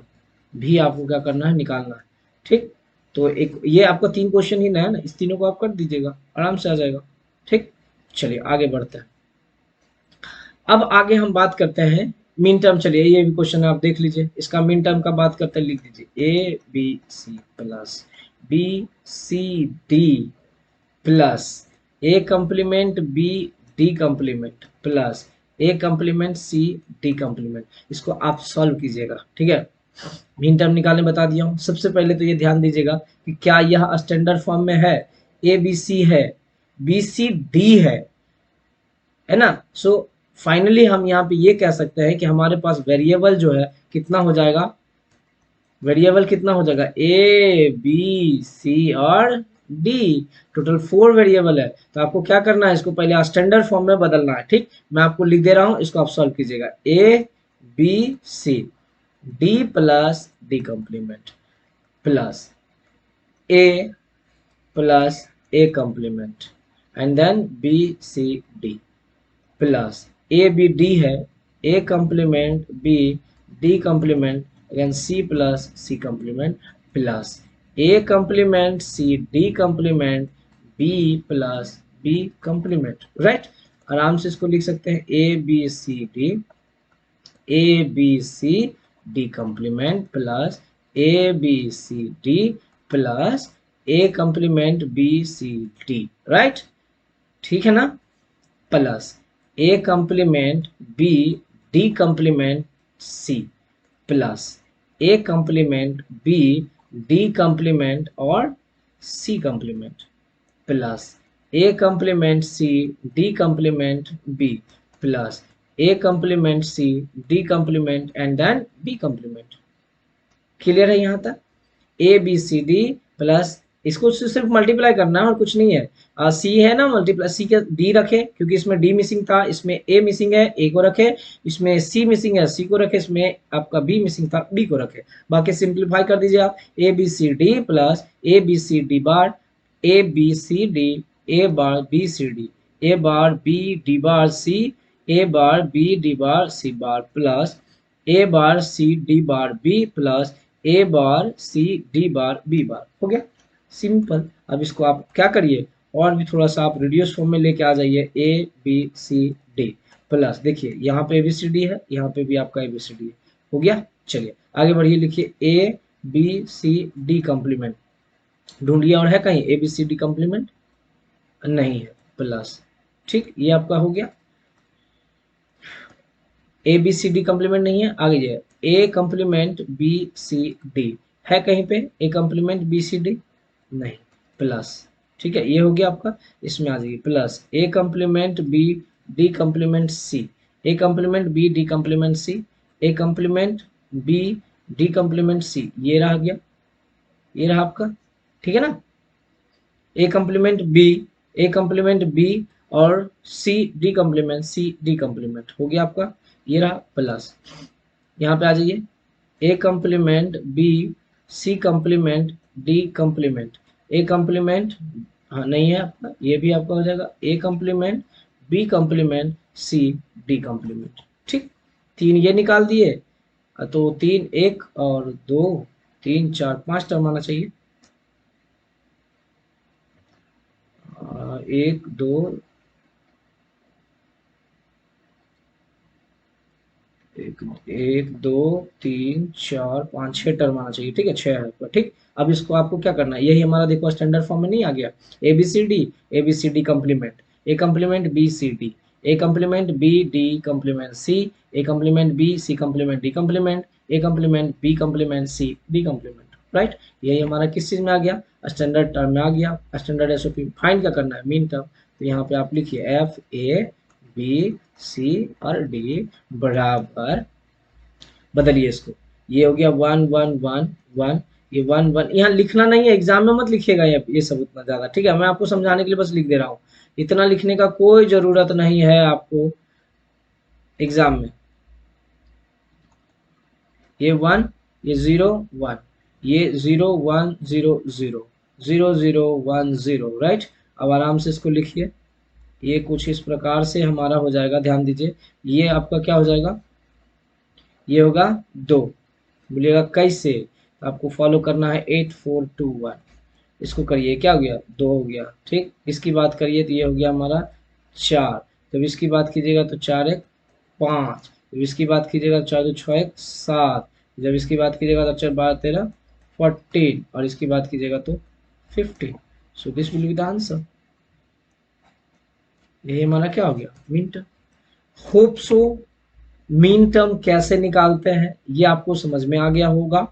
भी आपको क्या करना है, निकालना है, ठीक। तो एक ये आपका 3 क्वेश्चन ही नया है ना, इस तीनों को आप कर दीजिएगा, आराम से आ जाएगा, ठीक। चलिए आगे बढ़ते हैं। अब आगे हम बात करते हैं मीन टर्म। चलिए ये भी क्वेश्चन आप देख लीजिए, इसका मीन टर्म का बात करते हैं, लिख दीजिए A B C plus B C D plus A complement B D complement plus A complement C D complement. इसको आप सॉल्व कीजिएगा, ठीक है। मीन टर्म निकालने बता दिया हूँ। सबसे पहले तो ये ध्यान दीजिएगा कि क्या यह स्टैंडर्ड फॉर्म में है, ए बी सी है, बी सी डी है ना। सो फाइनली हम यहाँ पे ये कह सकते हैं कि हमारे पास वेरिएबल जो है कितना हो जाएगा, वेरिएबल कितना हो जाएगा, ए बी सी और डी, टोटल 4 वेरिएबल है। तो आपको क्या करना है, इसको पहले स्टैंडर्ड फॉर्म में बदलना है, ठीक। मैं आपको लिख दे रहा हूं, इसको आप सॉल्व कीजिएगा, A B C D plus D complement plus A plus A complement and then B C D plus A B D है, A complement B D complement again C plus C complement plus A complement C D complement B plus B complement, right. आराम से इसको लिख सकते हैं, A B C D, A B C D complement plus A B C D plus A complement B C D, right, ठीक है ना, plus A complement B D complement C plus A complement B D complement और C complement plus A complement C D complement B plus A complement C D complement and then B complement. Clear है यहाँ तक, A B C D plus, इसको सिर्फ multiply करना है और कुछ नहीं है। सी है ना, मल्टीप्लाई सी के डी रखे, क्योंकि इसमें डी मिसिंग था, इसमें ए मिसिंग है, ए को रखे, इसमें सी मिसिंग है, सी को रखे, इसमें आपका बी मिसिंग था, बी को रखे। बाकी सिंप्लीफाई कर दीजिए आप, A B C D plus A B C D bar A B C D A bar B C D A bar B D bar C A bar B D bar C bar plus A bar C D bar B plus A bar C D bar B bar. हो गया simple. अब इसको आप क्या करिए, और भी थोड़ा सा आप रिड्यूस फॉर्म में लेके आ जाइए, A B C D plus, देखिए यहाँ पे ए बी सी डी है, यहाँ पे भी आपका ए बी सी डी है। हो गया, चलिए आगे बढ़िए, लिखिए A B C D complement ढूंढिए, और है कहीं A B C D complement, नहीं है, प्लस, ठीक, ये आपका हो गया। A B C D complement नहीं है, आगे जाए, A complement B C D है कहीं पे, A complement B C D नहीं, प्लस, ठीक है, ये हो गया आपका। इसमें आ जाइए plus A complement B D complement C, A complement B D complement C, A complement B D complement C, ये रहा गया, ये रहा आपका, ठीक है ना। A complement B, A complement B और C D complement, C D complement हो गया आपका, ये रहा प्लस, यहाँ पे आ जाइए, A complement B C complement D complement, A complement हाँ नहीं है आपका, ये भी आपका हो जाएगा, A complement B complement C D complement, ठीक। तीन ये निकाल दिए, तो तीन, एक और दो, तीन चार पांच टर्म आना चाहिए, एक दो एक दो तीन चार पाँच छः टर्म आना चाहिए, ठीक है, छः है आपका, ठीक। अब इसको आपको क्या करना है, यही हमारा देखो स्टैंडर्ड फॉर्म में नहीं आ गया, A B C D complement, A complement B C D, A complement B D complement C, A complement B C complement D complement, A complement B complement C D complement, right. यही हमारा किस चीज़ में आ गया, standard term में आ गया, standard SOP. Find क्या करना है, मीन टर्म, तो यहाँ पे आप लिखिए एफ ए बी सी और डी बराबर, बदलिए इसको, ये हो गया वन वन वन वन, ये वन वन, यहाँ लिखना नहीं है, एग्जाम में मत लिखिएगा ये सब उतना ज़्यादा, ठीक है, मैं आपको समझाने के लिए बस लिख दे रहा हूँ, इतना लिखने का कोई ज़रूरत नहीं है आपको एग्जाम में। ये वन, ये ज़ीरो वन, ये zero one zero zero, zero zero one zero, right. अब आराम से इसको लिखिए, ये कुछ इस प्रकार से हमारा हो जाएगा, ध्यान दीजिए, ये आपका क्या हो जाएगा, ये होगा दो, बोलिएगा कैसे, आपको फॉलो करना है 8421, इसको करिए, क्या हो गया, दो हो गया, ठीक। इसकी बात करिए तो ये हो गया हमारा चार, जब इसकी बात कीजिएगा तो चार एक पाँच, जब इसकी बात कीजिएगा तो चार दो छः एक सात, जब इसकी बात कीजिएगा तो चार बारह तेरह 14, और इसकी बात कीजिएगा तो 15। So this will be the answer, ये हमारा क्या हो गया, mean term. Hope so mean term कैसे निकालते हैं ये आपको समझ में आ गया होगा।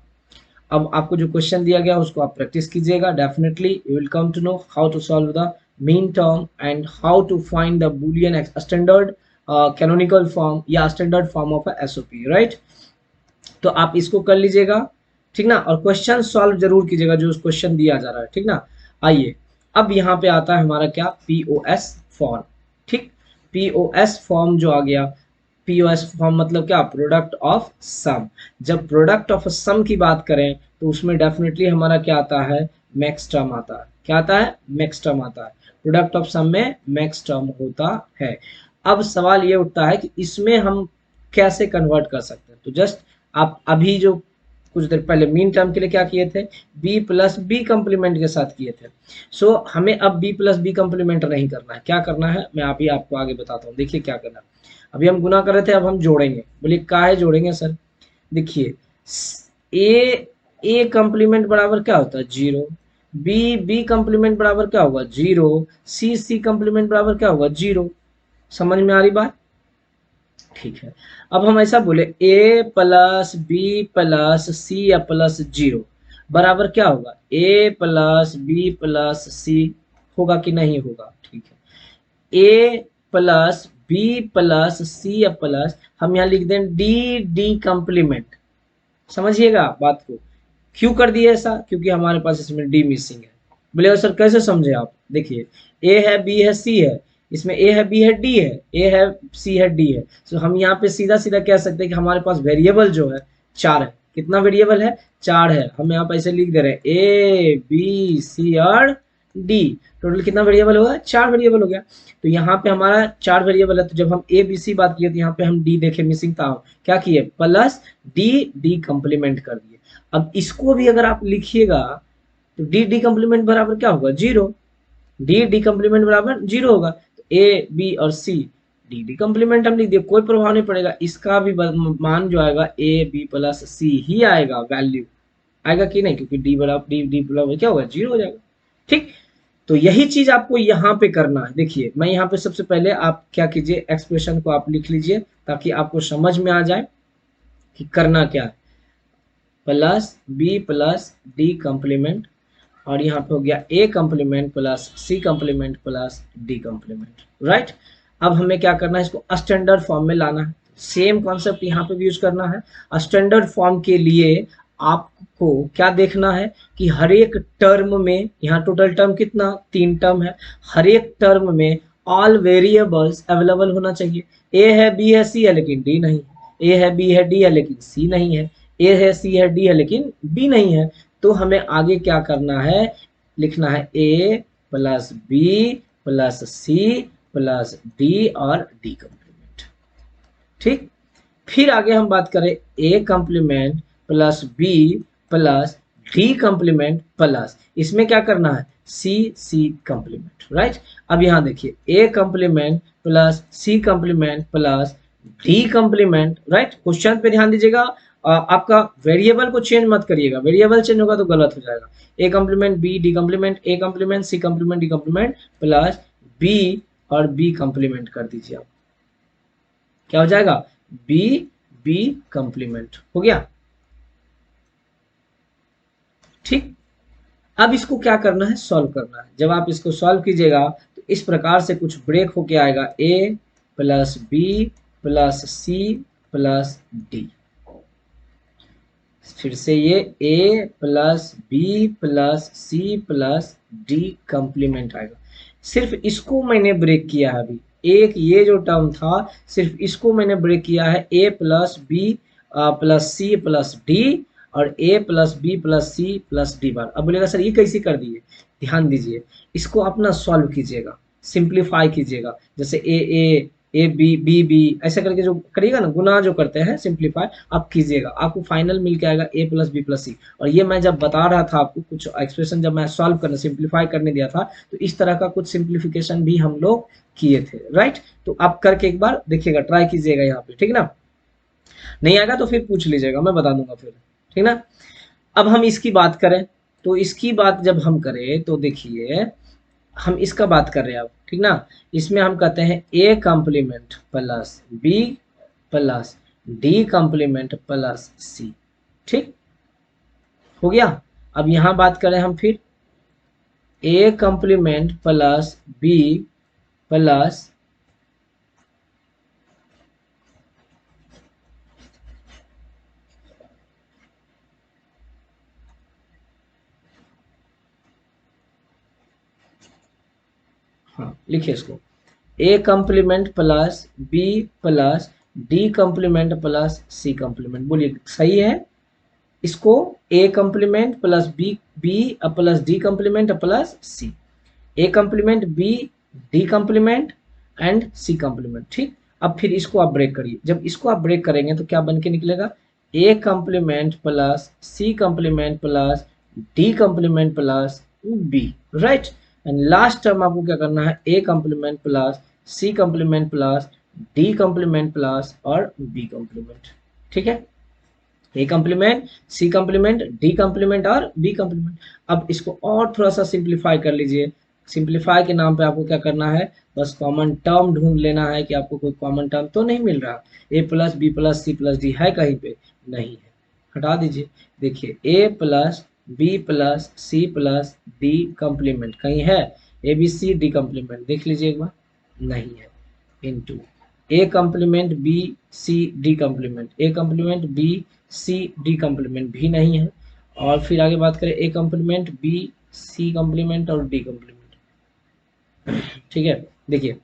अब आपको जो क्वेश्चन दिया गया उसको आप प्रैक्टिस कीजिएगा, definitely you will come to know how to solve the minterm and how to find the Boolean standard canonical form या standard form of SOP, right. तो आप इसको कर लीजिएगा, ठीक ना, और क्वेश्चन सॉल्व जरूर कीजिएगा जो क्वेश्चन दिया जा रहा है, ठीक ना। आइए अब यहाँ पे आता है हमारा क्या, पीओएस फॉर्म, ठीक। पीओएस फॉर्म जो आ गया, पीओएस फॉर्म मतलब क्या, प्रोडक्ट ऑफ सम। जब प्रोडक्ट ऑफ सम की बात करें तो उसमें डेफिनेटली हमारा क्या आता है, मैक्स टर्म आता है, क्या आता है, मैक्स टर्म आता है, प्रोडक्ट ऑफ सम में मैक्स टर्म होता है। अब सवाल ये उठता है कि इसमें हम कैसे कन्वर्ट कर सकते हैं, तो जस्ट आप अभी जो कुछ देर पहले मीन टर्म के लिए क्या किए थे, बी प्लस बी कम्प्लीमेंट के साथ किए थे। सो हमें अब बी प्लस बी कम्प्लीमेंट नहीं करना है, क्या करना है मैं अभी आपको आगे बताता हूँ। देखिए क्या करना है, अभी हम गुना कर रहे थे, अब हम जोड़ेंगे, बोलिए काहे जोड़ेंगे सर, देखिए ए कम्प्लीमेंट बराबर क्या होता है, जीरो, बी बी कम्प्लीमेंट बराबर क्या होगा, जीरो, सी सी कम्प्लीमेंट बराबर क्या होगा, जीरो। समझ में आ रही बात, ठीक है। अब हम ऐसा बोले ए प्लस बी प्लस सी या प्लस जीरो बराबर क्या होगा, ए प्लस बी प्लस सी होगा कि नहीं होगा, ठीक है। ए प्लस बी प्लस सी या प्लस, हम यहाँ लिख दें डी डी कम्प्लीमेंट, समझिएगा बात को, क्यों कर दिए ऐसा, क्योंकि हमारे पास इसमें डी मिसिंग है। बोले सर कैसे समझे आप, देखिए ए है बी है सी है, इसमें ए है बी है डी है, ए है सी है डी है, तो हम यहाँ पे सीधा सीधा कह सकते हैं कि हमारे पास वेरिएबल जो है चार है, कितना वेरिएबल है, चार है। हम यहाँ पे ऐसे लिख दे रहे हैं ए बी सी और डी, टोटल कितना वेरिएबल होगा, चार वेरिएबल हो गया। तो यहाँ पे हमारा चार वेरिएबल है, तो जब हम ए बी सी बात किए तो यहाँ पे हम डी देखे मिसिंग था, क्या किए, प्लस डी डी कम्प्लीमेंट कर दिए। अब इसको भी अगर आप लिखिएगा तो डी डी कम्प्लीमेंट बराबर क्या होगा, जीरो, डी डी कम्प्लीमेंट बराबर जीरो होगा, तो ए बी और सी डी डी कम्प्लीमेंट हम लिख दिए, कोई प्रभाव नहीं पड़ेगा, इसका भी मान जो आएगा ए बी प्लस सी ही आएगा, वैल्यू आएगा कि नहीं, क्योंकि डी बराबर डी डी बराबर क्या होगा, जीरो हो जाएगा, ठीक। तो यही चीज आपको यहाँ पे करना है। देखिए मैं यहाँ पे सबसे पहले आप क्या कीजिए, एक्सप्रेशन को आप लिख लीजिए ताकि आपको समझ में आ जाए कि करना क्या है, plus B plus D complement, और यहाँ पे हो गया A complement plus C complement plus D complement, right. अब हमें क्या करना है, इसको स्टैंडर्ड फॉर्म में लाना है। सेम कॉन्सेप्ट यहाँ पे भी यूज करना है। स्टैंडर्ड फॉर्म के लिए आपको क्या देखना है कि हर एक टर्म में, यहाँ टोटल टर्म कितना, 3 टर्म है, हर एक टर्म में ऑल वेरिएबल्स अवेलेबल होना चाहिए। ए है, बी है, सी है लेकिन डी नहीं है, ए है, बी है, डी है लेकिन सी नहीं है, ए है, सी है, डी है लेकिन बी नहीं है। तो हमें आगे क्या करना है, लिखना है A plus B plus C plus D और डी कंप्लीमेंट। ठीक, फिर आगे हम बात करें A complement plus B plus D complement plus, इसमें क्या करना है, सी सी कंप्लीमेंट, राइट। अब यहाँ देखिए A complement plus C complement plus D complement, right. Question पे ध्यान दीजिएगा, आपका वेरिएबल को चेंज मत करिएगा, वेरिएबल चेंज होगा तो गलत हो जाएगा। A complement B D complement, A complement C complement D complement plus B और बी कंप्लीमेंट कर दीजिए आप, क्या हो जाएगा, बी बी कंप्लीमेंट हो गया। ठीक, अब इसको क्या करना है, सॉल्व करना है। जब आप इसको सॉल्व कीजिएगा तो इस प्रकार से कुछ ब्रेक होके आएगा, A plus B plus C plus D. फिर से ये A plus B plus C plus D complement आएगा। सिर्फ इसको मैंने ब्रेक किया है अभी, एक ये जो टर्म था सिर्फ इसको मैंने ब्रेक किया है, A plus B plus C plus D और A plus B plus C plus D bar. अब बोलेगा सर ये कैसे कर दिए, ध्यान दीजिए, इसको अपना सॉल्व कीजिएगा, सिंप्लीफाई कीजिएगा, जैसे ए बी बी बी ऐसा करके जो करिएगा ना, गुना जो करते हैं सिंप्लीफाई आप कीजिएगा, आपको फाइनल मिल के आएगा A plus B plus C. और ये मैं जब बता रहा था आपको कुछ एक्सप्रेशन, जब मैं सॉल्व करने सिंप्लीफाई करने दिया था तो इस तरह का कुछ सिंप्लीफिकेशन भी हम लोग किए थे, राइट। तो आप करके एक बार देखिएगा, ट्राई कीजिएगा यहाँ पे, ठीक ना। नहीं आएगा तो फिर पूछ लीजिएगा, मैं बता दूंगा फिर, ठीक ना। अब हम इसकी बात करें, तो इसकी बात जब हम करें तो देखिए हम इसका बात कर रहे हैं अब, ठीक ना। इसमें हम कहते हैं A complement plus B plus D complement plus C, ठीक हो गया। अब यहां बात करें हम फिर A complement plus B plus हाँ लिखिए इसको, A complement plus B plus D complement plus C complement, बोलिए सही है। इसको A complement plus B B plus D complement plus C, A complement B D complement and C complement, ठीक। अब फिर इसको आप ब्रेक करिए, जब इसको आप ब्रेक करेंगे तो क्या बन के निकलेगा, A complement plus C complement plus D complement plus B, right. And last term आपको क्या करना है, A complement plus C complement plus D complement plus और बी कंप्लीमेंट, ठीक है। A complement C complement D complement और B complement. अब इसको और थोड़ा सा सिंप्लीफाई कर लीजिए, सिंप्लीफाई के नाम पे आपको क्या करना है, बस कॉमन टर्म ढूंढ लेना है कि आपको कोई कॉमन टर्म तो नहीं मिल रहा, A plus B plus C plus D है कहीं पे, नहीं है, हटा दीजिए। देखिए A plus B plus C plus D complement कहीं है, A B C D complement देख लीजिए एक बार, नहीं है, into A complement B C D complement, A complement B C D complement भी नहीं है। और फिर आगे बात करें A complement B C complement और डी कंप्लीमेंट, ठीक है। देखिए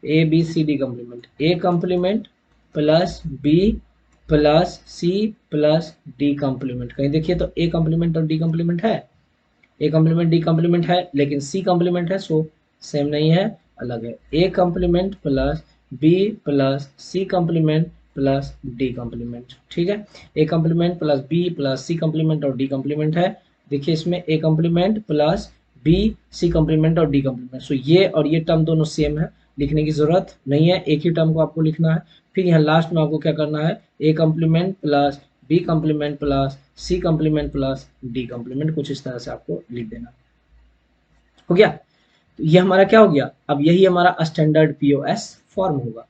A B C D complement, A complement plus B plus C plus D complement, कहीं देखिए तो ए कंप्लीमेंट और डी कंप्लीमेंट है, ए कंप्लीमेंट डी कंप्लीमेंट है लेकिन सी कंप्लीमेंट है, सो सेम नहीं है, अलग है। A complement plus B plus C complement plus D complement, ठीक है। A complement plus B plus C complement और डी कंप्लीमेंट है। देखिए इसमें A complement plus B C complement और डी कंप्लीमेंट, सो ये और ये टर्म दोनों सेम है, लिखने की जरूरत नहीं है, एक ही टर्म को आपको लिखना है। फिर यहाँ लास्ट में आपको क्या करना है, A complement plus B complement plus C complement plus D complement, कुछ इस तरह से आपको लिख देना, हो गया। तो ये हमारा क्या हो गया, अब यही हमारा स्टैंडर्ड पीओएस फॉर्म होगा।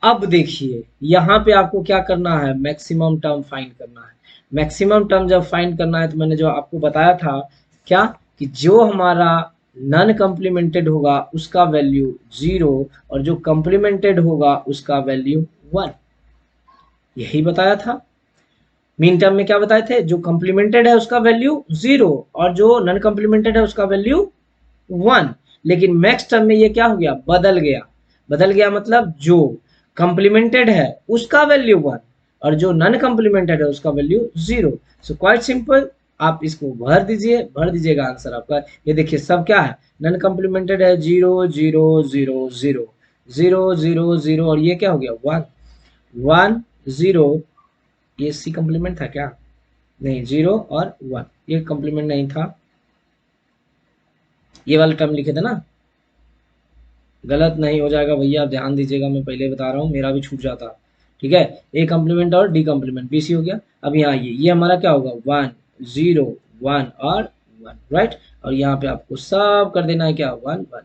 अब देखिए यहाँ पे आपको क्या करना है, मैक्सिमम टर्म फाइंड करना है। मैक्सिमम टर्म जब फाइंड करना है तो मैंने जो आपको बताया था क्या, कि जो हमारा नॉन कम्प्लीमेंटेड होगा उसका वैल्यू 0 और जो कम्प्लीमेंटेड होगा उसका वैल्यू 1। यही बताया था। मीन टर्म में क्या बताए थे, जो कम्प्लीमेंटेड है उसका वैल्यू 0 और जो नॉन कम्प्लीमेंटेड है उसका वैल्यू 1। लेकिन मैक्स टर्म में ये क्या हो गया, बदल गया। बदल गया मतलब जो कम्प्लीमेंटेड है उसका वैल्यू 1 और जो नॉन कम्प्लीमेंटेड है उसका वैल्यू 0। सो क्वाइट सिंपल, आप इसको भर दीजिए, भर दीजिएगा आंसर आपका। ये देखिए सब क्या है, नॉन कम्प्लीमेंटेड है 0 0 0 0 0 0 0 और ये क्या हो गया 1 1 0। ये सी कम्प्लीमेंट था क्या, नहीं, 0 और 1 ये कम्प्लीमेंट नहीं था, ये वाला टर्म लिखे थे ना। गलत नहीं हो जाएगा भैया, आप ध्यान दीजिएगा, मैं पहले बता रहा हूँ, मेरा भी छूट जाता। ठीक है, ए कम्प्लीमेंट और डी कम्प्लीमेंट बीसी हो गया। अब यहाँ ये हमारा क्या होगा 1 0 1 और 1, राइट। और यहाँ पे आपको सब कर देना है क्या 1 1 1।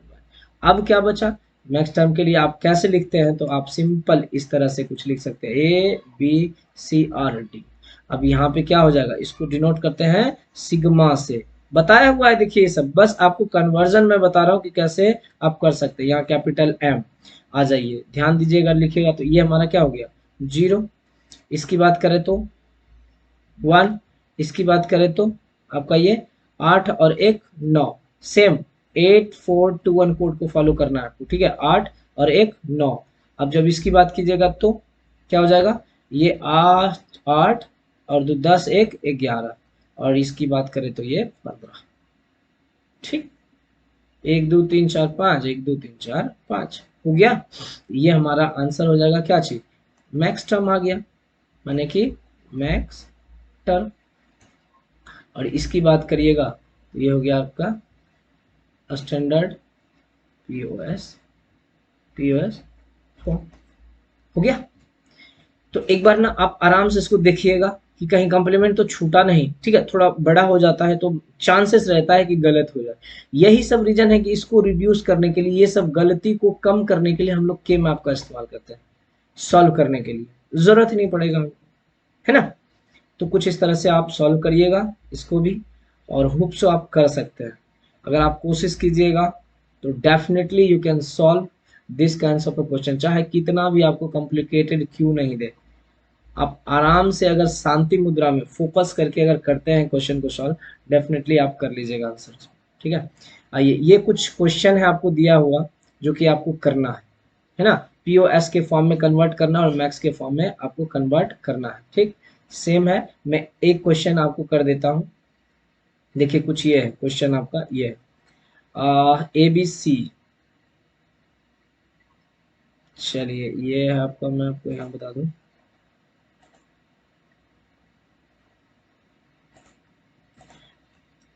अब क्या बचा, नेक्स्ट टर्म के लिए आप कैसे लिखते हैं, तो आप सिंपल इस तरह से कुछ लिख सकते हैं, A B C or D. अब यहाँ पे क्या हो जाएगा, इसको डिनोट करते हैं सिग्मा से, बताया हुआ है, देखिए ये सब बस आपको कन्वर्जन में बता रहा हूँ कि कैसे आप कर सकते हैं। यहाँ कैपिटल एम आ जाइए, ध्यान दीजिएगा, लिखिएगा तो ये हमारा क्या हो गया 0। इसकी बात करें तो 1, इसकी बात करें तो आपका ये 8 और 1 9, सेम 8 4 2 1 कोड को फॉलो करना है आपको, ठीक है, 8 और 1 9। अब जब इसकी बात कीजिएगा तो क्या हो जाएगा, ये 8 8 और 2 10 1 11 और इसकी बात करें तो ये 15। ठीक, 1 2 3 4 5 1 2 3 4 5 हो गया। ये हमारा आंसर हो जाएगा क्या चीज, मैक्स टर्म आ गया, माने कि मैक्स टर्म। और इसकी बात करिएगा तो ये हो गया आपका स्टैंडर्ड पीओएस फॉर्म हो गया। तो एक बार ना आप आराम से इसको देखिएगा कि कहीं कॉम्प्लीमेंट तो छूटा नहीं, ठीक है, थोड़ा बड़ा हो जाता है तो चांसेस रहता है कि गलत हो जाए। यही सब रीजन है कि इसको रिड्यूस करने के लिए, ये सब गलती को कम करने के लिए हम लोग के मैप का इस्तेमाल करते हैं, सॉल्व करने के लिए जरूरत ही नहीं पड़ेगा, है ना। तो कुछ इस तरह से आप सॉल्व करिएगा इसको भी, और होप सो आप कर सकते हैं। अगर आप कोशिश कीजिएगा तो definitely you can solve this kinds of a question, चाहे कितना भी आपको कॉम्प्लिकेटेड क्यों नहीं दे। आप आराम से अगर शांति मुद्रा में फोकस करके अगर करते हैं क्वेश्चन को सॉल्व, डेफिनेटली आप कर लीजिएगा आंसर, ठीक है। आइए, ये कुछ क्वेश्चन है आपको दिया हुआ जो कि आपको करना है ना, पीओएस के फॉर्म में कन्वर्ट करना और मैक्स के फॉर्म में आपको कन्वर्ट करना है, ठीक। सेम है, मैं एक क्वेश्चन आपको कर देता हूँ। देखिए कुछ ये है क्वेश्चन आपका, ये ए बी सी, चलिए ये है आपका, मैं आपको यहाँ बता दूं।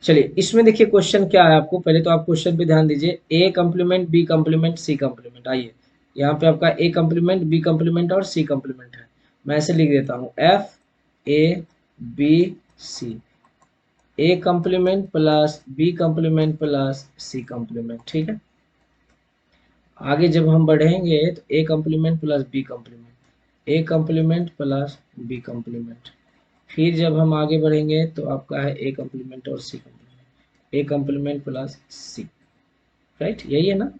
चलिए इसमें देखिए क्वेश्चन क्या है, आपको पहले तो आप क्वेश्चन पे ध्यान दीजिए, A complement B complement C complement. आइए यहाँ पे आपका ए कम्प्लीमेंट बी कम्प्लीमेंट और सी कम्प्लीमेंट है, मैं ऐसे लिख देता हूँ F A B C, A complement plus B complement plus C complement, ठीक है। आगे जब हम बढ़ेंगे तो A complement plus B complement, A complement plus B complement, फिर जब हम आगे बढ़ेंगे तो आपका है ए कम्प्लीमेंट और C complement, A complement plus C, right, यही है ना,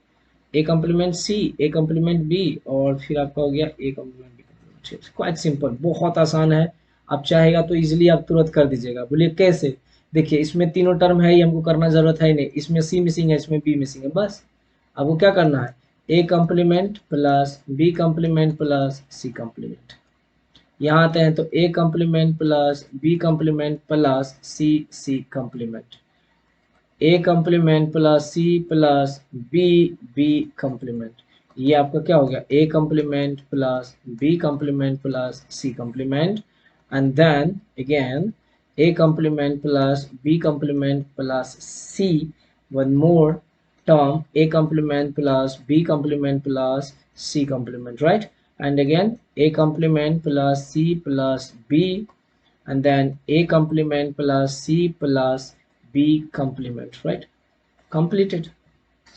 A complement C A complement B और फिर आपका हो गया A complement B complement. Quite simple, बहुत आसान है, आप चाहेगा तो इजीली आप तुरंत कर दीजिएगा। बोलिए कैसे, देखिए इसमें तीनों टर्म है ही, हमको करना जरूरत है ही नहीं, इसमें सी मिसिंग है, इसमें बी मिसिंग है, बस आपको क्या करना है, A complement plus B complement plus C complement. यहाँ आते हैं तो A complement plus B complement plus C C complement, A complement plus C plus B B complement. ये आपका क्या हो गया, A complement plus B complement plus C complement, and then again A complement plus B complement plus C, one more term a complement plus b complement plus c complement, right, and again a complement plus c plus b, and then a complement plus c plus b complement, right, completed,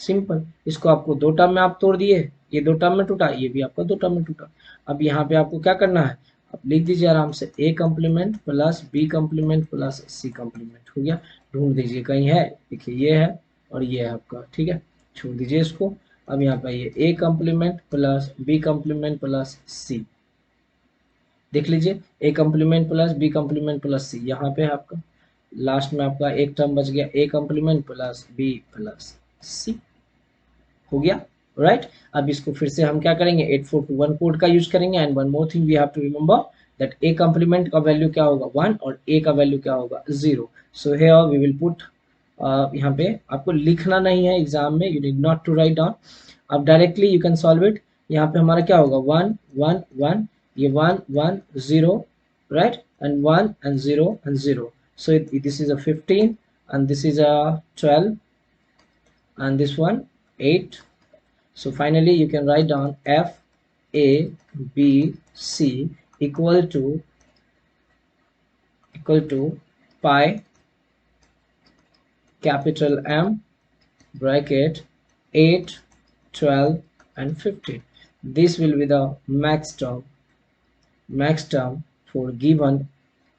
simple. इसको आपको दो term में आप तोड़ दिए, ये दो term में टूटा, ये भी आपका दो टर्म में टूटा। अब यहाँ पे आपको क्या करना है, आप लिख दीजिए आराम से A complement plus B complement plus C complement, हो गया। ढूंढ दीजिए कहीं है, देखिए ये है, और ये है आपका, ठीक है, छोड़ दीजिए इसको। अब यहाँ पे ये A complement plus B complement plus C, देख लीजिए, A complement plus B complement plus C, यहाँ पे है आपका लास्ट में आपका एक टर्म बच गया, A complement plus B plus C, हो गया, राइट। अब इसको फिर से हम क्या करेंगे, 8421 कोड का यूज करेंगे। And one more thing we have to remember that A complement का वैल्यू क्या होगा 1 और ए का वैल्यू क्या होगा 0। So here we will put, यहाँ पे आपको लिखना नहीं है एग्जाम में, you need not to write down, अब directly you can solve it. यहाँ पे हमारा क्या होगा 1 1 1, ये 1 1 0, right, and 1 and 0 and 0, so this is a 15 and this is a 12 and this one 8. So finally you can write down f a b c equal to pi capital M bracket 8 12 and 15. This will be the max term for given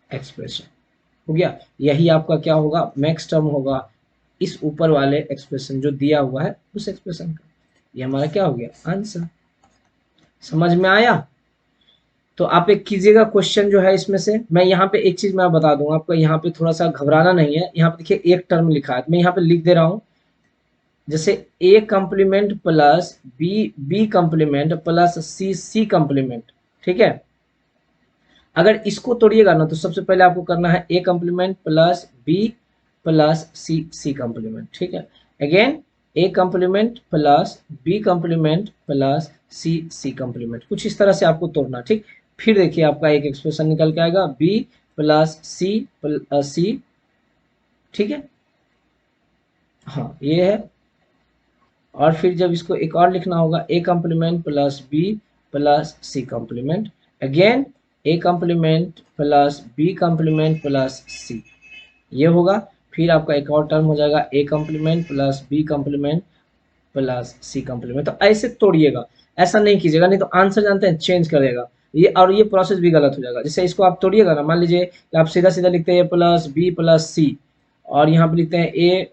expression। हो गया, यही आपका क्या होगा, max term होगा इस ऊपर वाले एक्सप्रेशन जो दिया हुआ है उस एक्सप्रेशन का। ये हमारा क्या हो गया आंसर। समझ में आया? तो आप एक कीजिएगा क्वेश्चन जो है इसमें से, मैं यहाँ पे एक चीज मैं बता दूंगा आपको, यहाँ पे थोड़ा सा घबराना नहीं है। यहाँ पे देखिए एक टर्म लिखा है, मैं यहाँ पे लिख दे रहा हूँ, जैसे A complement plus B complement plus C complement, ठीक है। अगर इसको तोड़िएगा ना तो सबसे पहले आपको करना है A complement plus B plus C complement, ठीक है। Again A complement plus B complement plus C complement, कुछ इस तरह से आपको तोड़ना, ठीक। फिर देखिए आपका एक एक्सप्रेशन निकल के आएगा बी प्लस सी, ठीक है, हाँ ये है। और फिर जब इसको एक और लिखना होगा A complement plus B plus C complement, again A complement plus B complement plus C, ये होगा। फिर आपका एक और टर्म हो जाएगा A complement plus B complement plus C complement. तो ऐसे तोड़िएगा, ऐसा नहीं कीजिएगा, नहीं तो आंसर जानते हैं चेंज करेगा ये, और ये प्रोसेस भी गलत हो जाएगा। जैसे इसको आप तोड़िएगा ना, मान लीजिए कि आप सीधा सीधा लिखते हैं A plus B plus C और यहाँ पे लिखते हैं A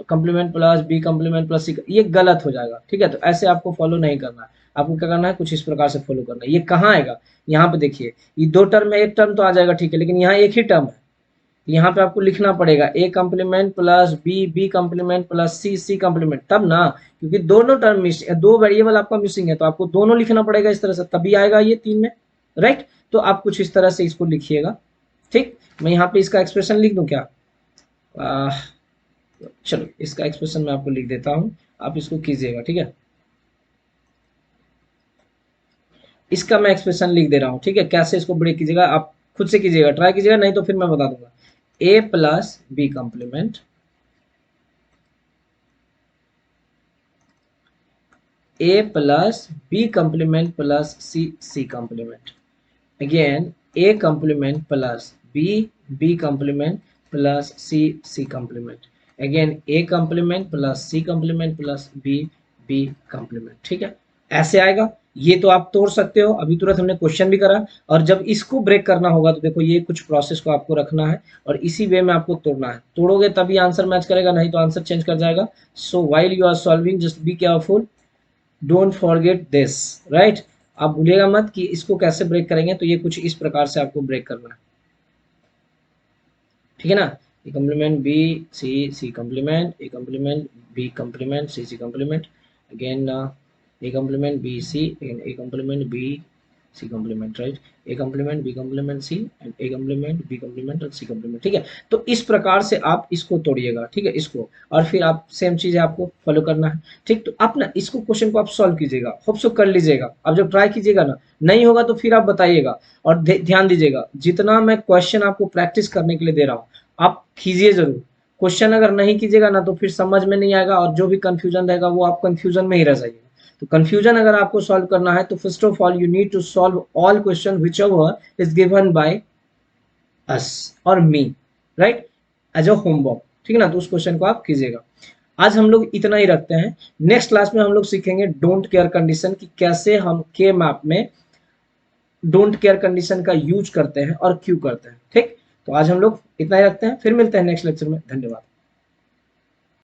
complement plus B complement plus C, ये गलत हो जाएगा, ठीक है। तो ऐसे आपको फॉलो नहीं करना है, आपको क्या करना है कुछ इस प्रकार से फॉलो करना है। ये कहाँ आएगा, यहाँ पे देखिए, ये दो टर्म में एक टर्म तो आ जाएगा, ठीक है, लेकिन यहाँ एक ही टर्म है, यहाँ पे आपको लिखना पड़ेगा A complement plus B complement plus C complement, तब ना, क्योंकि दोनों टर्म मिसिंग, दो वेरिएबल आपका मिसिंग है, तो आपको दोनों लिखना पड़ेगा इस तरह से, तभी आएगा ये 3 में, राइट। तो आप कुछ इस तरह से इसको लिखिएगा, ठीक। मैं यहाँ पे इसका एक्सप्रेशन लिख दूं क्या, चलो इसका एक्सप्रेशन मैं आपको लिख देता हूँ, आप इसको कीजिएगा, ठीक है। इसका मैं एक्सप्रेशन लिख दे रहा हूँ, ठीक है। कैसे इसको ब्रेक कीजिएगा आप खुद से कीजिएगा, ट्राई कीजिएगा, नहीं तो फिर मैं बता दूंगा। A plus B complement, A plus B complement plus C complement, again A complement plus B complement plus C complement, again A complement plus C complement plus B complement, ठीक है। ऐसे आएगा, ये तो आप तोड़ सकते हो, अभी तुरंत हमने क्वेश्चन भी करा। और जब इसको ब्रेक करना होगा तो देखो ये कुछ प्रोसेस को आपको रखना है और इसी वे में आपको तोड़ना है, तोड़ोगे तभी आंसर मैच करेगा, नहीं तो आंसर चेंज कर जाएगा। So while you are solving just be careful, don't forget this, right. आप भूलिएगा मत कि इसको कैसे ब्रेक करेंगे, तो ये कुछ इस प्रकार से आपको ब्रेक करना है, ठीक है ना। A complement B C complement, A complement B complement C complement, again A complement B C, again A complement B C complement, right, A complement B complement C and A complement B complement और C complement, ठीक है। तो इस प्रकार से आप इसको तोड़िएगा, ठीक है, इसको, और फिर आप सेम चीज आपको फॉलो करना है, ठीक। तो आप ना इसको क्वेश्चन को आप सॉल्व कीजिएगा, होप सो कर लीजिएगा। अब जब ट्राई कीजिएगा ना, नहीं होगा तो फिर आप बताइएगा। और ध्यान दीजिएगा, जितना मैं क्वेश्चन आपको प्रैक्टिस करने के लिए दे रहा हूँ आप कीजिए जरूर। क्वेश्चन अगर नहीं कीजिएगा ना तो फिर समझ में नहीं आएगा, और जो भी कंफ्यूजन रहेगा वो आप कंफ्यूजन में ही रह जाइएगा। तो कंफ्यूजन अगर आपको सॉल्व करना है तो first of all you need to solve all question whichever is given by us और me, right, as a homework, ठीक है ना। तो उस क्वेश्चन को आप कीजिएगा। आज हम लोग इतना ही रखते हैं, नेक्स्ट क्लास में हम लोग सीखेंगे डोंट केयर कंडीशन की कैसे हम के मैप में डोंट केयर कंडीशन का यूज करते हैं और क्यों करते हैं, ठीक। तो आज हम लोग इतना ही रखते हैं, फिर मिलते हैं नेक्स्ट लेक्चर में, धन्यवाद।